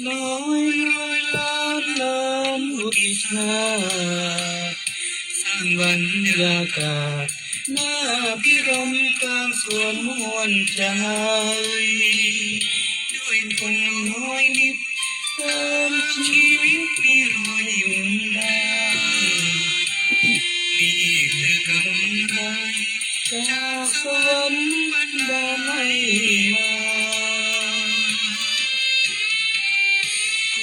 น้อยร้อยล้านล้านอุทิศชาติสร้างบรรยากาศน่าพิรมกลางสวนมวลใจด้วยพงน้อยนิดเติมชีวิตมีรอยยิ้มได้มีแต่กำลังจากสวรรค์บันดาลให้มา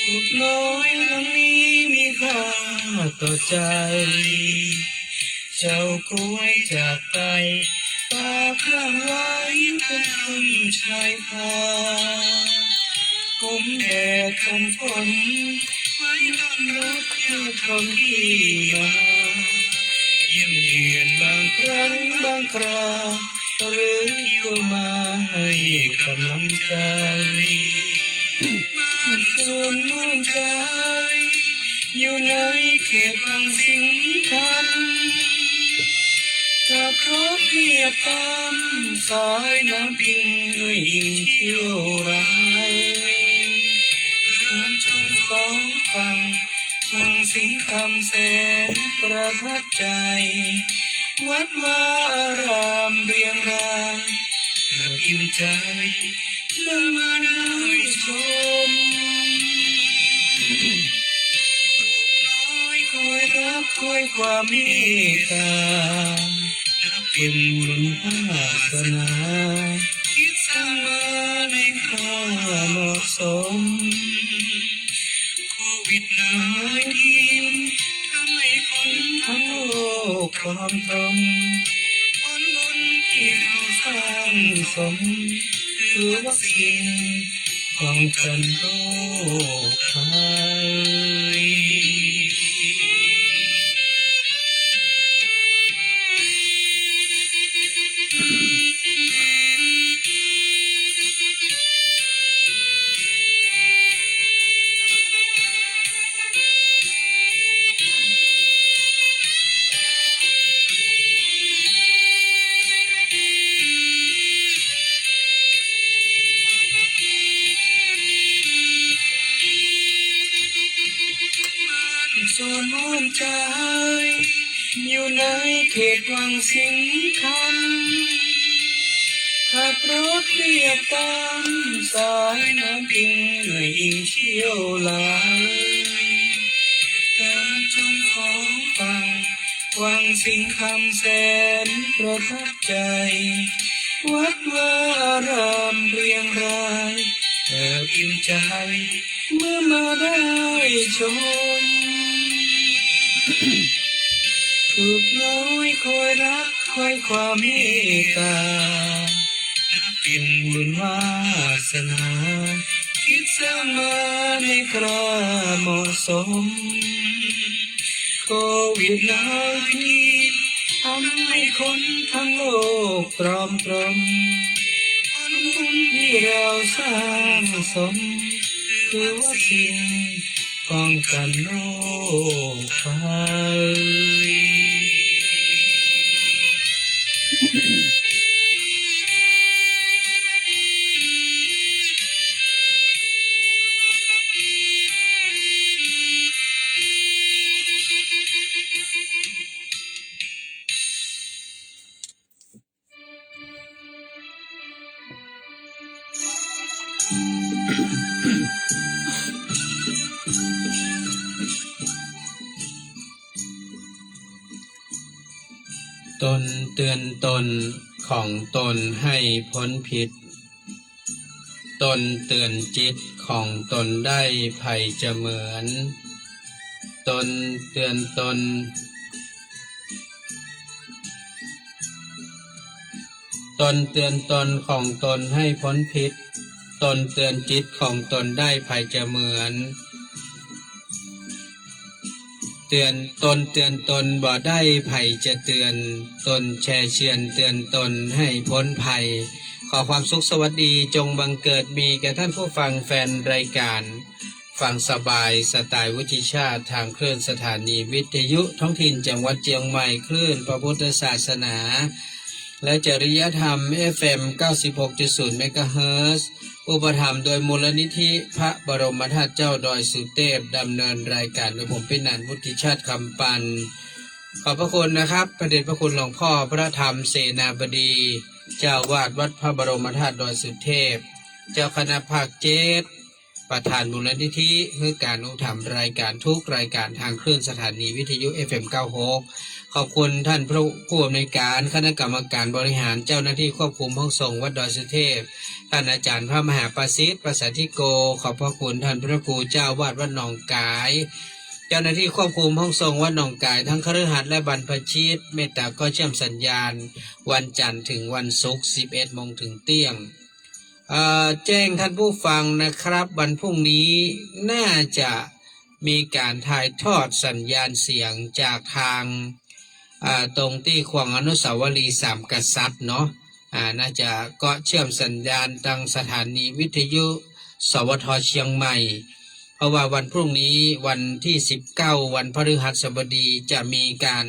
ลูกน้อยหลังนี้มีค่าต่อใจเจ้ากล้วยจากไกลฝากข้างไว้เป็นคำชายคาผมแดดกันฝนไว้ต้อนรับเที่ยวชมที่มาเยี่ยมเยือนบางครั้งบางคราหรืออยู่มาให้กำลังใจมันส่วนมุ่งใจอยู่ในเขตบางสิงคำจากรถเทียบตามสายน้ำพิงด้วยอิงเที่ยวร้ายน้ำชมสองฝั่งบางสิงคำแสนประทับใจวัดวาอารามเรียงรายอิ่มใจเมื่อมาได้ชมคอยรักคอยความเมตตานับเป็นบุญวาสนาคิดสร้างมาในคราเหมาะสมโควิด19ทำให้คนทั้งโลกพร้อมทนผลบุญที่เราสร้างสมคือวัคซีนป้องกันโรคภัยส่วนมุ่งใจอยู่ในเขตวังสิงคำขับรถเรียบตามสายน้ำพิงด้วยอิงเชี่ยวไหลเดินชมของฝั่งวังสิงคำแสนประทับใจวัดวาอารามเรียงรายอิ่มใจเมื่อมาได้ชมลูกน้อยคอยรักคอยความเมตตานับเป็นบุญวาสนาคิดสร้างมาในคราเหมาะสมโควิด19ทำให้คนทั้งโลกตรอมตรมผลบุญที่เราสร้างสมคือวัคซีนป้องกันโรคภัยตนเตือนตนของตนให้พ้นผิดตนเตือนจิตของตนได้ภัยจะเหมือนตนเตือนตนเตือนตนของตนให้พ้นผิดตนเตือนจิตของตนได้ภัยจะเหมือนเตือนตนบ่ได้ภัยจะเตือนตนแช่เชือนเตือนตนให้พ้นภัยขอความสุขสวัสดีจงบังเกิดมีแก่ท่านผู้ฟังแฟนรายการฟังสบายสไตล์วุฒิชาติทางคลื่นสถานีวิทยุท้องถิ่นจังหวัดเชียงใหม่คลื่นพระพุทธศาสนา และจริยธรรม FM 96.0 เมกะเฮิรตซ์อุปถัมภ์โดยมูลนิธิพระบรมธาตุเจ้าดอยสุเทพดำเนินรายการโดยผมเป็นนันท์วุฒิชาติคำปันขอบพระคุณนะครับพระเดชพระคุณหลวงพ่อพระธรรมเสนาบดีเจ้าวาดวัดพระบรมธาตุดอยสุเทพเจ้าคณะภาคเจ็ดประธานมูลนิธิคือการอุปถัมภ์รายการทุกรายการทางคลื่นสถานีวิทยุ FM 96ขอบคุณท่านผู้อำนวยการคณะกรรมการบริหารเจ้าหน้าที่ควบคุมห้องส่งวัดดอยสุเทพท่านอาจารย์พระมหาประสิทธิ์ประสาธิโกขอบพระคุณท่านพระครูเจ้าวาดวัดหนองกายเจ้าหน้าที่ควบคุมห้องส่งวัดหนองกายทั้งคฤหัสถ์และบรรพชิตเมตตาก็เชื่อมสัญญาณวันจันทร์ถึงวันศุกร์ 11 โมงถึงเที่ยงแจ้งท่านผู้ฟังนะครับวันพรุ่งนี้น่าจะมีการถ่ายทอดสัญญาณเสียงจากทางตรงที่ขวงอนุสาวรีย์สามกษัตริย์เนาะน่าจะก็เชื่อมสัญญาณทางสถานีวิทยุสวทเชียงใหม่เพราะว่าวันพรุ่งนี้วันที่19วันพฤหัสบดีจะมีการ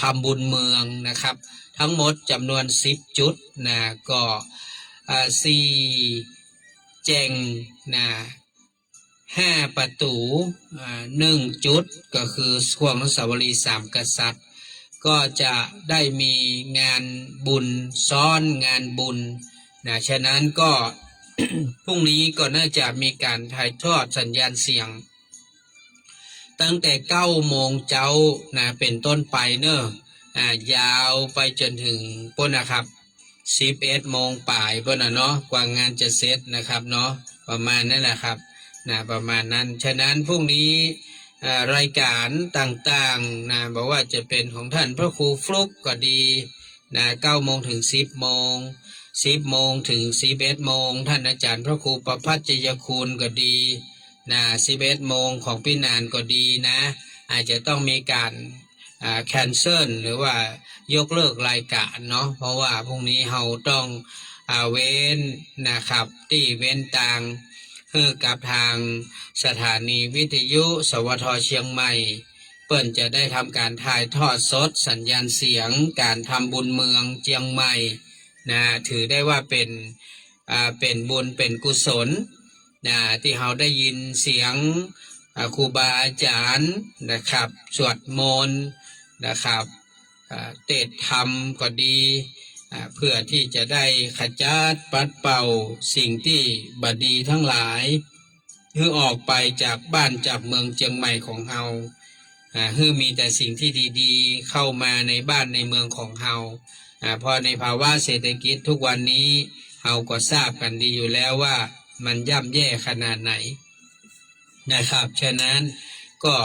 ทำบุญเมืองนะครับทั้งหมดจำนวน10จุดนะก็4แจงนะ5ประตู1จุดก็คือขวงอนุสาวรีย์สามกษัตริย์ก็จะได้มีงานบุญซ้อนงานบุญนะฉะนั้นก็ พรุ่งนี้ก็น่าจะมีการถ่ายทอดสัญญาณเสียงตั้งแต่9โมงเจ้านะเป็นต้นไปเนอะยาวไปจนถึงปุ่นนะครับ11โมงป่ายปุ่นนะเนาะกว่างานจะเสร็จนะครับเนาะประมาณนั่นแหละครับนะประมาณนั้นฉะนั้นพรุ่งนี้รายการต่างๆนะบอกว่าจะเป็นของท่านพระครูฟลุกก็ดีนะ9โมงถึง10โมง10โมงถึง11โมงท่านอาจารย์พระครูประภัสจยคุณก็ดีนะ11โมงของพี่นานก็ดีนะอาจจะต้องมีการแคนเซิลหรือว่ายกเลิกรายการเนาะเพราะว่าพรุ่งนี้เราต้องเว้นนะครับที่เว้นต่างคือกับทางสถานีวิทยุสวทเชียงใหม่เปิ้นจะได้ทำการถ่ายทอดสดสัญญาณเสียงการทำบุญเมืองเชียงใหม่นะถือได้ว่าเป็นบุญเป็นกุศลนะที่เราได้ยินเสียงครูบาอาจารย์นะครับสวดมนต์นะครับเทศธรรมก็ดีเพื่อที่จะได้ขจัดปัดเป่าสิ่งที่บดีทั้งหลายคือออกไปจากบ้านจากเมืองเชียงใหม่ของเราคือมีแต่สิ่งที่ดีๆเข้ามาในบ้านในเมืองของเราพอในภาวะเศรษฐกิจทุกวันนี้เราก็ทราบกันดีอยู่แล้วว่ามันย่ำแย่ขนาดไหนนะครับฉะนั้นก็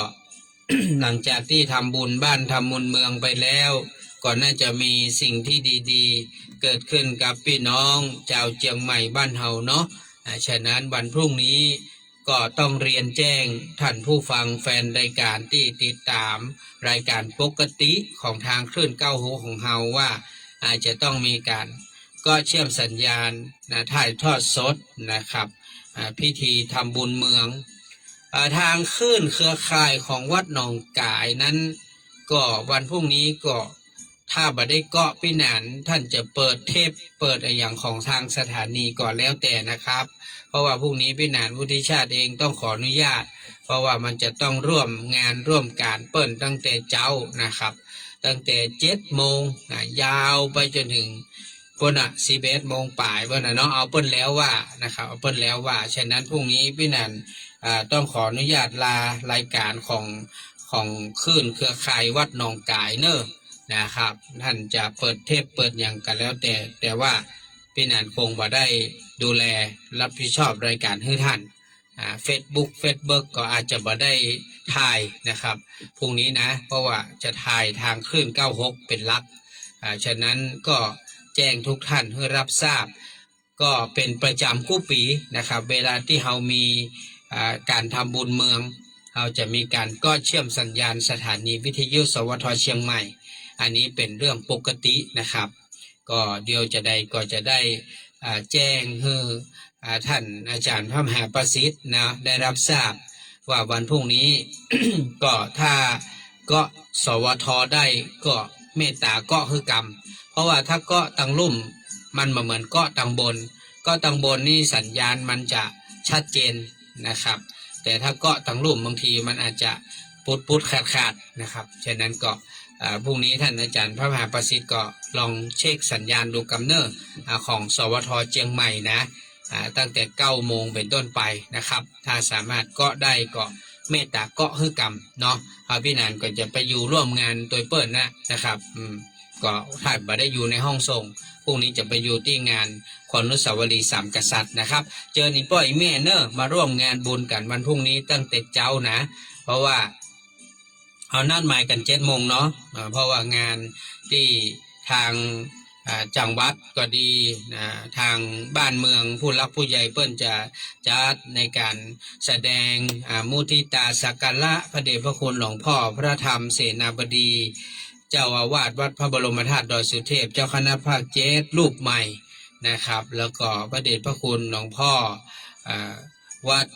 หลังจากที่ทำบุญบ้านทำบุญเมืองไปแล้วก็น่าจะมีสิ่งที่ดีๆเกิดขึ้นกับพี่น้องชาวเชียงใหม่บ้านเฮาเนาะฉะนั้นวันพรุ่งนี้ก็ต้องเรียนแจ้งท่านผู้ฟังแฟนรายการที่ติดตามรายการปกติของทางคลื่น96ของเฮาว่าอาจจะต้องมีการก็เชื่อมสัญญาณถ่ายทอดสดนะครับพิธีทำบุญเมืองทางคลื่นเครือข่ายของวัดหนองกายนั้นก็วันพรุ่งนี้ก็ถ้าบ่ได้เกาะพี่หนันท่านจะเปิดเทปเปิดอย่างของทางสถานีก่อนแล้วแต่นะครับเพราะว่าพรุ่งนี้พี่หนันวุฒิชาติเองต้องขออนุญาตเพราะว่ามันจะต้องร่วมงานร่วมการเปิดตั้งแต่เจ้านะครับตั้งแต่7โมงยาวไปจนถึงปุ่น11โมงป่ายปุ่นเนาะเอาเปิ้นแล้วว่านะครับเอาเปิ้นแล้วว่าฉะนั้นพรุ่งนี้พี่หนันต้องขออนุญาตลารายการของคลื่นเครือข่ายวัดหนองกายเนอะนะครับท่านจะเปิดเทปเปิดอย่างกันแล้วแต่ว่าพี่นันคงบ่ได้ดูแลรับผิดชอบรายการให้ท่านFacebook ก็อาจจะบ่ได้ถ่ายนะครับพรุ่งนี้นะเพราะว่าจะถ่ายทางคลื่น96เป็นหลักฉะนั้นก็แจ้งทุกท่านให้รับทราบก็เป็นประจำกู้ปีนะครับเวลาที่เรามีการทำบุญเมืองเราจะมีการก็เชื่อมสัญญาณสถานีวิทยุสวทเชียงใหม่อันนี้เป็นเรื่องปกตินะครับก็เดียวจะได้แจ้งให้ท่านอาจารย์พระมหาประสิทธิ์นะได้รับทราบว่าวันพรุ่งนี้ ก็ถ้าก็สวทได้ก็ เมตตาเกาะคือกรรมเพราะว่าถ้าเกาะตังลุ่มมันเหมือนเกาะตังบนเกาะตังบนนี่สัญญาณมันจะชัดเจนนะครับแต่ถ้าเกาะตังลุ่มบางทีมันอาจจะปุดขาดนะครับฉะนั้นก็พรุ่งนี้ท่านอาจารย์พระมหาประสิทธิ์ก็ลองเช็คสัญญาณดูกำเนิดของสวทเชียงใหม่นะตั้งแต่9 โมงเป็นต้นไปนะครับถ้าสามารถเกาะได้ก็เมตตาเกาะคือกรรมเนาะพี่นันก็จะไปอยู่ร่วมงานตัวเปิดนะครับก็ถ้าไม่ได้อยู่ในห้องส่งพรุ่งนี้จะไปอยู่ที่งานขวัญอนุสาวรีย์3 กษัตริย์นะครับเจอนี่ป้อยแม่เนอะมาร่วมงานบุญกันวันพรุ่งนี้ตั้งแต่เจ้านะเพราะว่าเอานัดหมายกัน7 โมงเนาะเพราะว่างานที่ทางจังหวัดก็ดีทางบ้านเมืองผู้รักผู้ใหญ่เปิ้นจะจัดในการแสดงมุทิตาสักการะพระเดชพระคุณหลวงพ่อพระธรรมเสนาบดีเจ้าอาวาสวัดพระบรมธาตุดอยสุเทพเจ้าคณะภาค7รูปใหม่นะครับแล้วก็พระเดชพระคุณหลวงพ่อวัด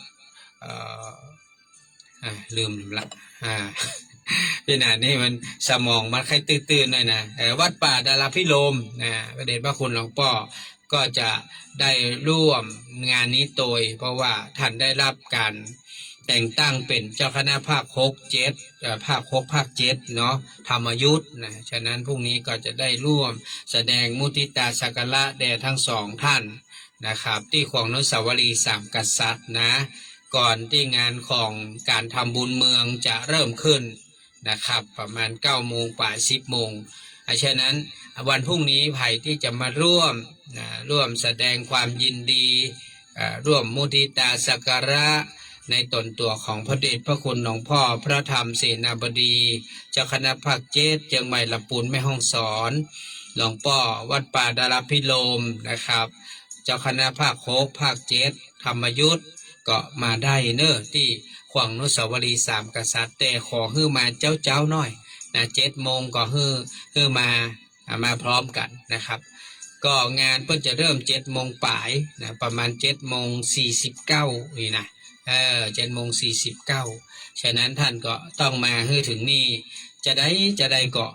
ลืมละพี่นานี่มันสมองมันค่อยตื่นๆหน่อยนะวัดป่าดาราพิโรมพระเดชพระคุณหลวงพ่อก็จะได้ร่วมงานนี้โดยเพราะว่าท่านได้รับการแต่งตั้งเป็นเจ้าคณะภาค6 7ภาค6ภาค7เนาะธรรมยุทธ์นะฉะนั้นพรุ่งนี้ก็จะได้ร่วมแสดงมุทิตาสักการะแด่ทั้ง2 ท่านนะครับที่ขวงอนุสาวรีย์3 กษัตริย์นะก่อนที่งานของการทำบุญเมืองจะเริ่มขึ้นนะครับประมาณ9 โมงกว่า10 โมงฉะนั้นวันพรุ่งนี้ใครที่จะมาร่วมแสดงความยินดีร่วมมุทิตาสักการะในตนตัวของพระเดชพระคุณหลวงพ่อพระธรรมเสนาบดีเจ้าคณะภาค7เชียงใหม่ลำพูนแม่ฮ่องสอนหลวงพ่อวัดป่าดาราพิโรมนะครับเจ้าคณะภาค6ภาค7ธรรมยุทธ์ก็มาได้เนอะที่ขวงอนุสาวรีย์3 กษัตริย์แต่ขอฮื้อมาเจ้าหน่อยนะ7 โมงก็ฮื้อมาพร้อมกันนะครับก็งานเพิ่งจะเริ่ม7 โมงปลายนะประมาณ7 โมง 49นี่นะ7 โมง 49ฉะนั้นท่านก็ต้องมาฮื้อถึงนี่จะได้ก็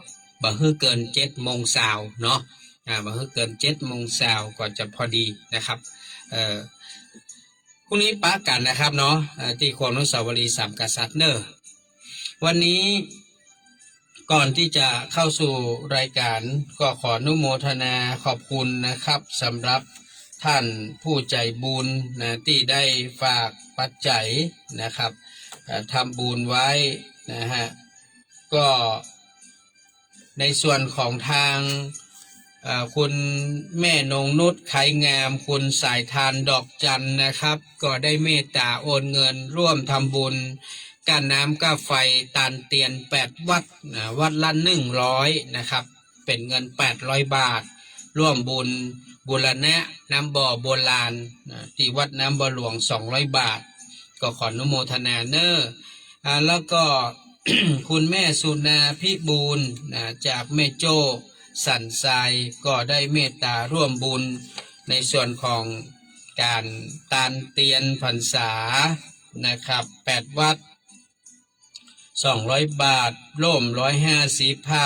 บ่ฮื้อเกิน7 โมงเช้าเนาะบ่ฮื้อเกิน7 โมงเช้าก็จะพอดีนะครับพรุ่งนี้ปะกันนะครับเนาะที่ขวงอนุสาวรีย์3 กษัตริย์เนอะวันนี้ก่อนที่จะเข้าสู่รายการก็ขออนุโมทนาขอบคุณนะครับสำหรับท่านผู้ใจบุญนะที่ได้ฝากปัจจัยนะครับทำบุญไว้นะฮะก็ในส่วนของทางคุณแม่นงนุชไขงามคุณสายทานดอกจันนะครับก็ได้เมตตาโอนเงินร่วมทำบุญก้านน้ำก้าไฟตานเตียน8 วัดวัดละ100นะครับเป็นเงิน800 บาทร่วมบุญบูรณะน้ำบ่อโบราณที่วัดน้ำบ่อหลวง200 บาทก็ขออนุโมทนาเนอแล้วก็ คุณแม่สุนาพิบูลจากแม่โจ้สันทรายก็ได้เมตตาร่วมบุญในส่วนของการตานเตียนพรรษานะครับ8 วัด200 บาทร่ม150ผ้า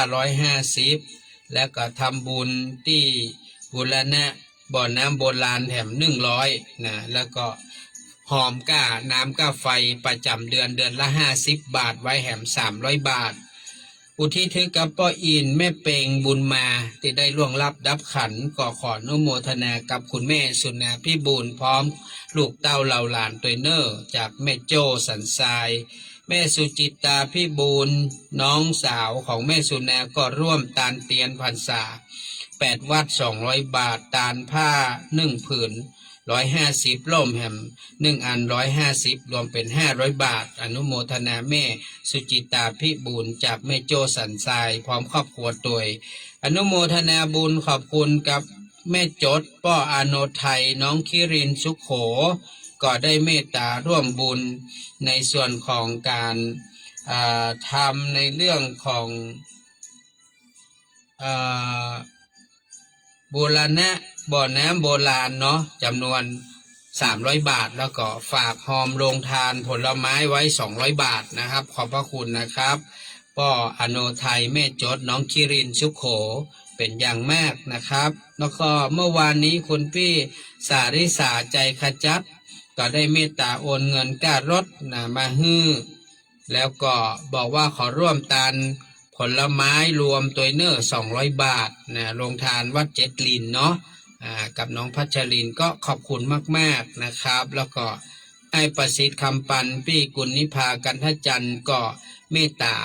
150แล้วก็ทำบุญที่บูรณะบ่อน้ำโบราณแถม100นะแล้วก็หอมก้าน้ำก้าไฟประจำเดือนละ50 บาทไว้แถม300 บาทอุทิศถึงกับป้ออินแม่เปงบุญมาที่ได้ล่วงลับดับขันก็ขออนุโมทนากับคุณแม่สุนาพิบูลพร้อมลูกเต้าเหล่าหลานตัวเนอร์จากแม่โจ้สันทรายแม่สุจิตาพิบูลน้องสาวของแม่สุนาก็ร่วมตานเตียนพรรษา8 วัด200 บาทตานผ้า1 ผืน150ล่มแหม1 อัน150รวมเป็น500 บาทอนุโมทนาแม่สุจิตาพิบูลจากแม่โจสันทรายพร้อมครอบครัวโดยอนุโมทนาบุญขอบคุณกับแม่จดป้ออาโนไทยน้องคิรินสุขโขก็ได้เมตตาร่วมบุญในส่วนของการทำในเรื่องของบูรณะบ่อน้ำโบราณเนาะจำนวน300 บาทแล้วก็ฝากหอมโรงทานผลไม้ไว้200 บาทนะครับขอบพระคุณนะครับ ป้ออโนไทยแม่จดน้องคิรินสุขโขเป็นอย่างมากนะครับ แล้วก็เมื่อวานนี้คุณพี่สาริสาใจขจัดก็ได้เมตตาโอนเงินก้ารถนะมาฮื้อแล้วก็บอกว่าขอร่วมตานผลไม้รวมตัวเนอร์200 บาทนะลงทานวัดเจ็ดลินเนาะกับน้องพัชรินก็ขอบคุณมากๆนะครับ แล้วก็ไอ้ประสิทธิ์คำปันพี่กุลนิพากันทจันทร์ก็เมตตา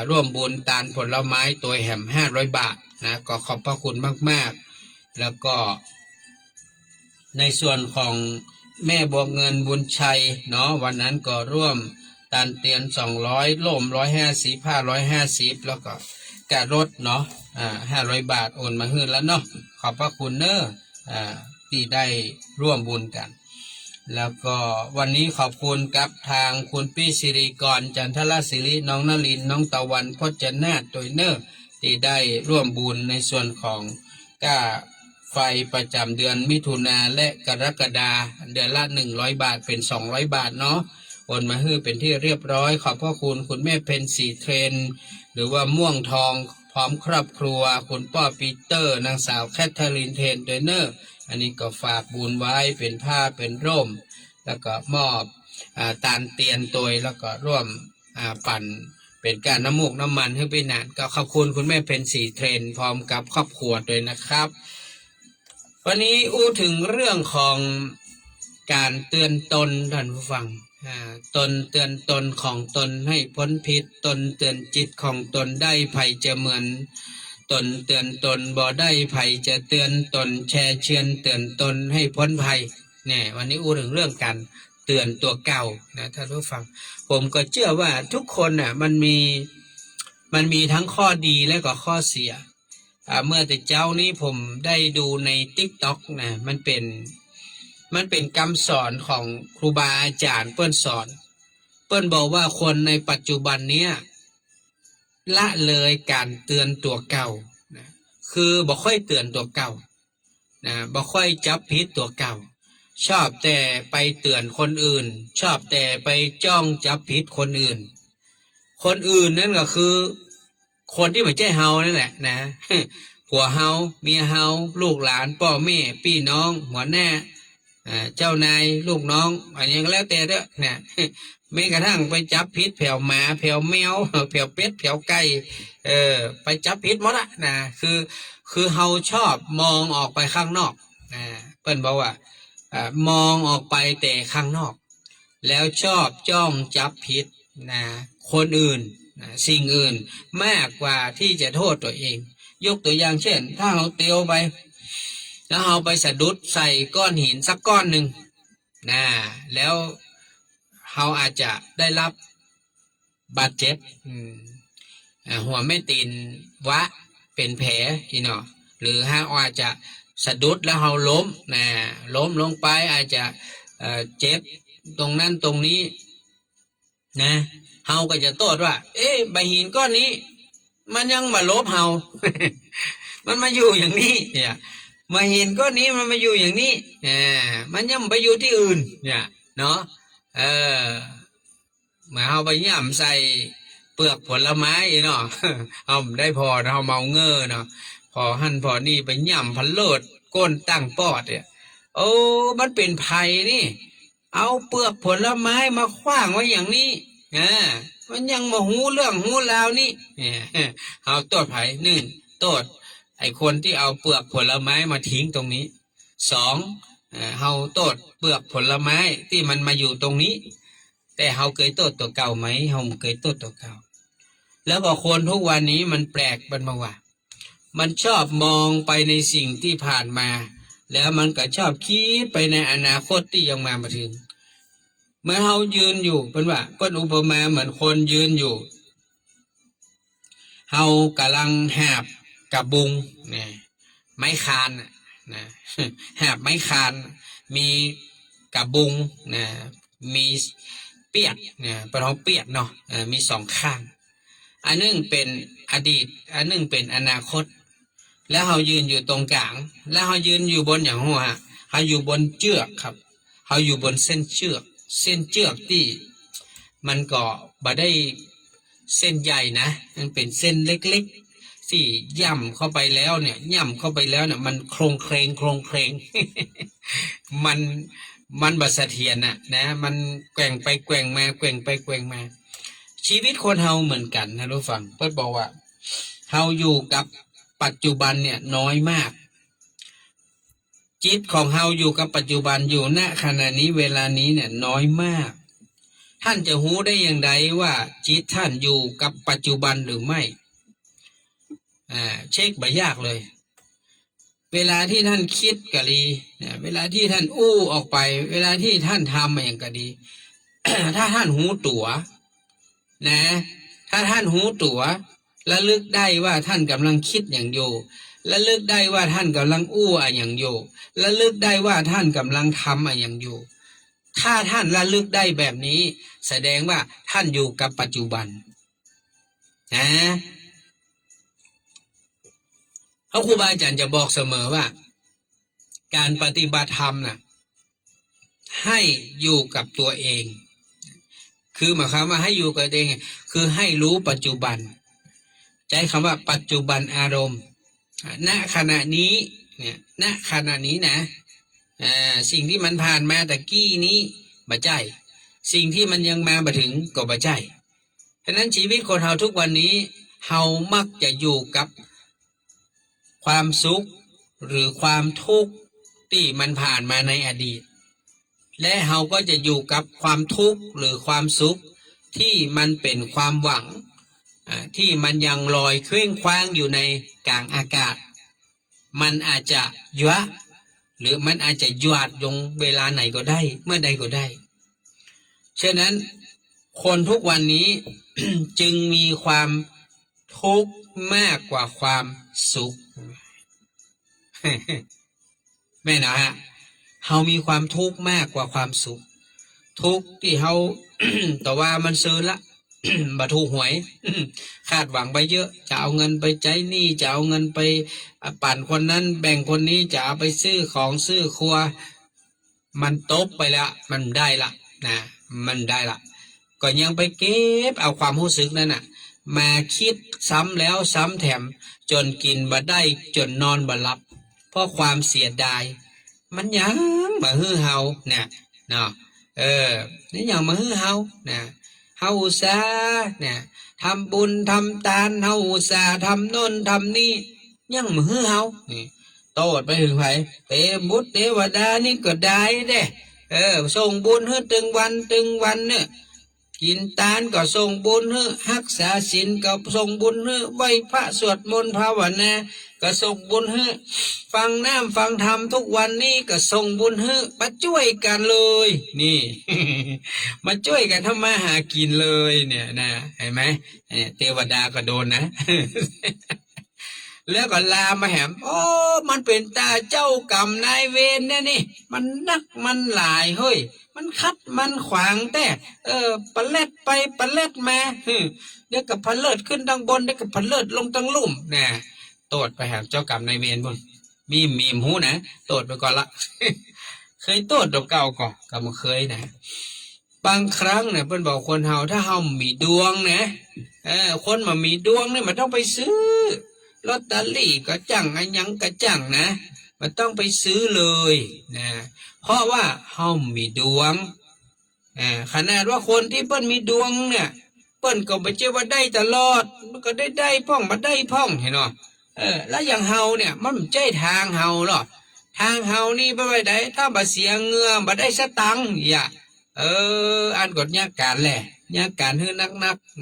ร่วมบุญตานผลไม้ตัวแหม500 บาทนะก็ขอบพระคุณมากๆแล้วก็ในส่วนของแม่บัวเงินบุญชัยเนาะวันนั้นก็ร่วมตานเตียน200ล่ม150 550แล้วก็การรถเนาะ500 บาทโอนมาให้แล้วเนาะขอบพระคุณเนอะที่ได้ร่วมบุญกันแล้วก็วันนี้ขอบคุณกับทางคุณพี่สิริกรจันทรศิริน้องนลินน้องตะวันพจนาถโดยเนอร์ที่ได้ร่วมบุญในส่วนของก้าไฟประจำเดือนมิถุนาและกรกฎาเดือนละ100 บาทเป็น200 บาทเนาะโอนมาให้เป็นที่เรียบร้อยขอบพระคุณคุณแม่เพนสีเทรนหรือว่าม่วงทองพร้อมครอบครัวคุณป้อปีเตอร์นางสาวแคทเธอรีนเทนโดยเนอร์อันนี้ก็ฝากบุญไว้เป็นผ้าเป็นร่มแล้วก็มอบตานเตียนตัวแล้วก็ร่วมปั่นเป็นการน้ำมูกน้ำมันให้ไปนานก็ขอบคุณคุณแม่เพนสีเทรนพร้อมกับครอบครัวด้วยนะครับวันนี้อู้ถึงเรื่องของการเตือนตนท่านผู้ฟังตนเตือนตนของตนให้พ้นผิดตนเตือนจิตของตนได้ภัยจะเหมือนตนเตือนตนบ่ได้ภัยจะเตือนตนแช่เชือนเตือนตนให้พ้นภัยเนี่ยวันนี้อู้ถึงเรื่องการเตือนตัวเก่านะท่านผู้ฟังผมก็เชื่อว่าทุกคนน่ะมันมีทั้งข้อดีและก็ข้อเสียเมื่อแต่เจ้านี้ผมได้ดูใน TikTok นะมันเป็นคำสอนของครูบาอาจารย์เปิ้นสอนเปิ้นบอกว่าคนในปัจจุบันเนี้ยละเลยการเตือนตัวเก่านะคือบ่ค่อยเตือนตัวเก่านะบ่ค่อยจับผิดตัวเก่าชอบแต่ไปเตือนคนอื่นชอบแต่ไปจ้องจับผิดคนอื่นนั่นก็คือคนที่ไม่ใช่เฮานั่นแหละนะผัวเฮาเมียเฮาลูกหลานพ่อแม่พี่น้องหัวหน้าเจ้านายลูกน้องอันนี้ก็แล้วแต่เด้อเนี่ยไม่กระทั่งไปจับพิษแผ่วหมาแผ่วแมวแผ่วเป็ดแผ่วไก่ไปจับพิษหมดละนะคือเฮาชอบมองออกไปข้างนอกเปิ้นบอกว่ามองออกไปแต่ข้างนอกแล้วชอบจ้องจับผิดนะคนอื่นนะสิ่งอื่นมากกว่าที่จะโทษตัวเองยกตัวอย่างเช่นถ้าเราเตียวไปแล้วเราไปสะดุดใส่ก้อนหินสักก้อนหนึ่งนะแล้วเราอาจจะได้รับบาดเจ็บหัวไม่ตีนวะเป็นแผลอีเนาะหรือถ้าอาจจะสะดุดแล้วเราล้มล้มลงไปอาจจะเจ็บตรงนั้นตรงนี้นะเฮาก็จะโทษว่าใบหินก้อนนี้มันยังมาลบเฮา มันมาอยู่อย่างนี้เนี่ยมาเห็นก้อนนี้มันมาอยู่อย่างนี้มันยังไปอยู่ที่อื่นเนี่ยเนาะมาเฮาไปย่ำใส่เปลือกผลไม้เนาะ เอาได้พอนะเฮาเมาเงอเนาะพอหั่นพอนี่ไปย่ำพันโลดก้นตั้งปอดเนี่ยโอ้มันเป็นภัยนี่เอาเปลือกผลไม้มาขว้างไว้อย่างนี้มันยังมาหูเรื่องหูราวนี่เอาโทษไผหนึ่งโทษไอ้คนที่เอาเปลือกผลไม้มาทิ้งตรงนี้สองเฮาโทษเปลือกผลไม้ที่มันมาอยู่ตรงนี้แต่เฮาเคยโทษตัวเก่าไหมเฮาเคยโทษตัวเก่าแล้วก็คนทุกวันนี้มันแปลกมันมาว่ามันชอบมองไปในสิ่งที่ผ่านมาแล้วมันก็ชอบคิดไปในอนาคตที่ยังมาถึงเมื่อเฮายืนอยู่เป็นว่าก็อุปมาเหมือนคนยืนอยู่เฮากำลังหาบกับบุงเนี่ยไม้คานนะหาบไม้คานมีกับบุงนะมีเปียกเนี่ยเป็นของเปียกเนาะมีสองข้างอันนึงเป็นอดีตอันนึงเป็นอนาคตแล้วเฮายืนอยู่ตรงกลางแล้วเฮายืนอยู่บนอย่างหัวเฮาอยู่บนเชือกครับเฮาอยู่บนเส้นเชือกที่มันก็บ่ได้ เส้นใหญ่นะมันเป็นเส้นเล็กๆที่ย่ำเข้าไปแล้วเนี่ยย่ำเข้าไปแล้วเนี่ยมันโครงเครงโครงเครง มันมันบัดเสถียรนะมันแกว่งไปแกว่งมาแกว่งไปแกว่งมาชีวิตคนเฮาเหมือนกันนะทุกฝังเพิ่นบอกว่าเฮาอยู่กับปัจจุบันเนี่ยน้อยมากจิตของเฮาอยู่กับปัจจุบันอยู่ณขณะนี้เวลานี้เนี่ยน้อยมากท่านจะหูได้อย่างไรว่าจิตท่านอยู่กับปัจจุบันหรือไม่เช็คบ่ยากเลยเวลาที่ท่านคิดก็ดีเวลาที่ท่านอู้ออกไปเวลาที่ท่านทำอย่างก็ดี ถ้าท่านหูตั๋วนะถ้าท่านหูตั๋วและลึกได้ว่าท่านกำลังคิดอย่างอยู่และลึกได้ว่าท่านกำลังอู้อย่างอยู่และลึกได้ว่าท่านกำลังทำอย่างอยู่ถ้าท่านระลึกได้แบบนี้แสดงว่าท่านอยู่กับปัจจุบันนะพระครูบาอาจารย์จะบอกเสมอว่าการปฏิบัติธรรมน่ะให้อยู่กับตัวเองคือหมายความว่าให้อยู่กับตัวเองคือให้รู้ปัจจุบันใช้คำว่าปัจจุบันอารมณ์ณขณะนี้เนี่ยณขณะนี้นะสิ่งที่มันผ่านมาแต่กี้นี้บ่ใจสิ่งที่มันยังมาบ่ถึงก็บ่ใจฉะนั้นชีวิตคนเฮาทุกวันนี้เฮามักจะอยู่กับความสุขหรือความทุกข์ที่มันผ่านมาในอดีตและเฮาก็จะอยู่กับความทุกข์หรือความสุขที่มันเป็นความหวังที่มันยังลอยเคว้งคว้างอยู่ในกลางอากาศมันอาจจะยวะหรือมันอาจจะหยวดลงเวลาไหนก็ได้เมื่อใดก็ได้ฉะนั้นคนทุกวันนี้ จึงมีความทุกข์มากกว่าความสุข แม่นะฮะเฮามีความทุกข์มากกว่าความสุขทุกข์ที่เฮา แต่ว่ามันซื้อละ บถูกหวย คาดหวังไปเยอะจะเอาเงินไปใจหนี้จะเอาเงินไปปั่นคนนั้นแบ่งคนนี้จะเอาไปซื้อของซื้อครัวมันตบไปแล้วมันได้ละนะมันได้ละก็ยังไปเก็บเอาความรู้สึกนั้นน่ะมาคิดซ้ำแล้วซ้ำแถมจนกินบ่ได้จนนอนบ่หลับเพราะความเสียดายมันยังมาฮือเฮาเนี่ยเนาะนี่ยังมาฮือเฮาเนี่ยเฮาอุตส่าห์เนี่ยทำบุญทำทานเฮาอุตส่าห์ทำโน่นทำนี่ยังมาฮือเฮานี่โตดไปถึงไผเทบุตรเทวดานี่ก็ได้เด้ส่งบุญให้ตึงวันเนี่ยกินทานก็ส่งบุญให้รักษาศีลก็ส่งบุญให้ไหว้พระสวดมนต์ภาวนาก็ส่งบุญให้ฟังน้ำฟังธรรมทุกวันนี้ก็ส่งบุญให้มาช่วยกันเลยนี่ มาช่วยกันทำมาหากินเลยเนี่ยนะเห็นไหมเทวดาก็โดนนะ แล้วก็ลามาแหมมันเป็นตาเจ้ากรรมนายเวรเนี่ยนี่มันนักมันหลายเฮ้ยมันคัดมันขวางแต่ปะเล็ดไปปะเล็ดมาเดี๋ยวกับพะเลิดขึ้นทางบนเดี๋ยวกับพะเลิดลงทางลุ่มเนี่ยโตดไปหาเจ้ากรรมนายเวรบนมีหูนะโตดไปก่อนละ เคยโตดดอกเก่าก่อนก็มาเคยนะบางครั้งเนี่ยเพิ่นบอกคนเฮาถ้าเฮามีดวงนะคนมามีดวงเนี่ยมันต้องไปซื้อลอตเตอรี่ก็จังอันยังก็จังนะมันต้องไปซื้อเลยนะเพราะว่าเฮามีดวงขนาดว่าคนที่เปิ้นมีดวงเนี่ยเปิ้นก็ไม่ใช่ว่าได้ตลอดมันก็ได้พ่องมาได้พ่องเห็นเนาะแล้วอย่างเฮาเนี่ยมันไม่ใช่ทางเฮาหรอกทางเฮานี่ไปไว้ได้ถ้าบ่เสียเงื่อบ่ได้สตังค์อย่าอันกดยากการแหละยากการฮื้อนัก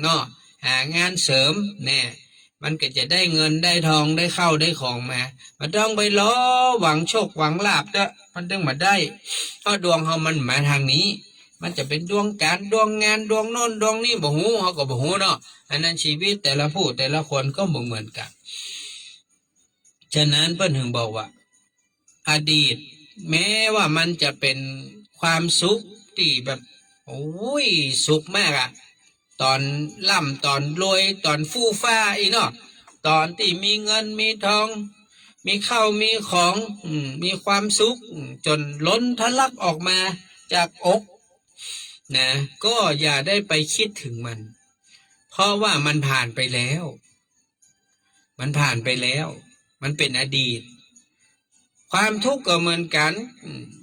เนาะหางานเสริมแน่มันก็จะได้เงินได้ทองได้เข้าได้ของมามันต้องไปล้อหวังโชคหวังลาภเด้อมันต้องมาได้เพราะดวงเฮามันมาทางนี้มันจะเป็นดวงการดวงงานดวงโน้นดวงนี้บ่ฮู้เฮาก็บ่ฮู้เนาะอันนั้นชีวิตแต่ละผู้แต่ละคนก็บ่เหมือนกันฉะนั้นเพิ่นถึงบอกว่าอดีตแม้ว่ามันจะเป็นความสุขที่แบบโอ้ยสุขมากอะตอนล่ำตอนรวยตอนฟู่ฟ้าอีเนาะตอนที่มีเงินมีทองมีข้าวมีของมีความสุขจนล้นทะลักออกมาจากอกนะก็อย่าได้ไปคิดถึงมันเพ เพราะว่ามันผ่านไปแล้ว มันผ่านไปแล้ว มันเป็นอดีต ความทุกข์ก็เหมือนกัน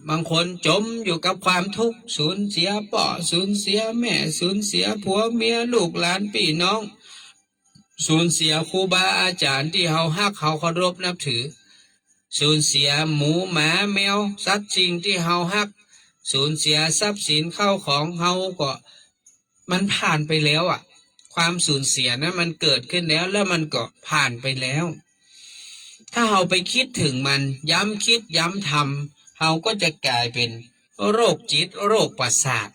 บางคนจมอยู่กับความทุกข์สูญเสียพ่อสูญเสียแม่สูญเสียผัวเมียลูกหลานพี่น้องสูญเสียครูบาอาจารย์ที่เฮาฮักเฮาเคารพนับถือสูญเสียหมูหมาแมวสัตว์สิ่งที่เฮาฮักสูญเสียทรัพย์สินเข้าของเฮาก็มันผ่านไปแล้วอ่ะความสูญเสียนะมันเกิดขึ้นแล้วแล้วมันก็ผ่านไปแล้วถ้าเราไปคิดถึงมันย้ำคิดย้ำทำเราก็จะกลายเป็นโรคจิตโรคประสาท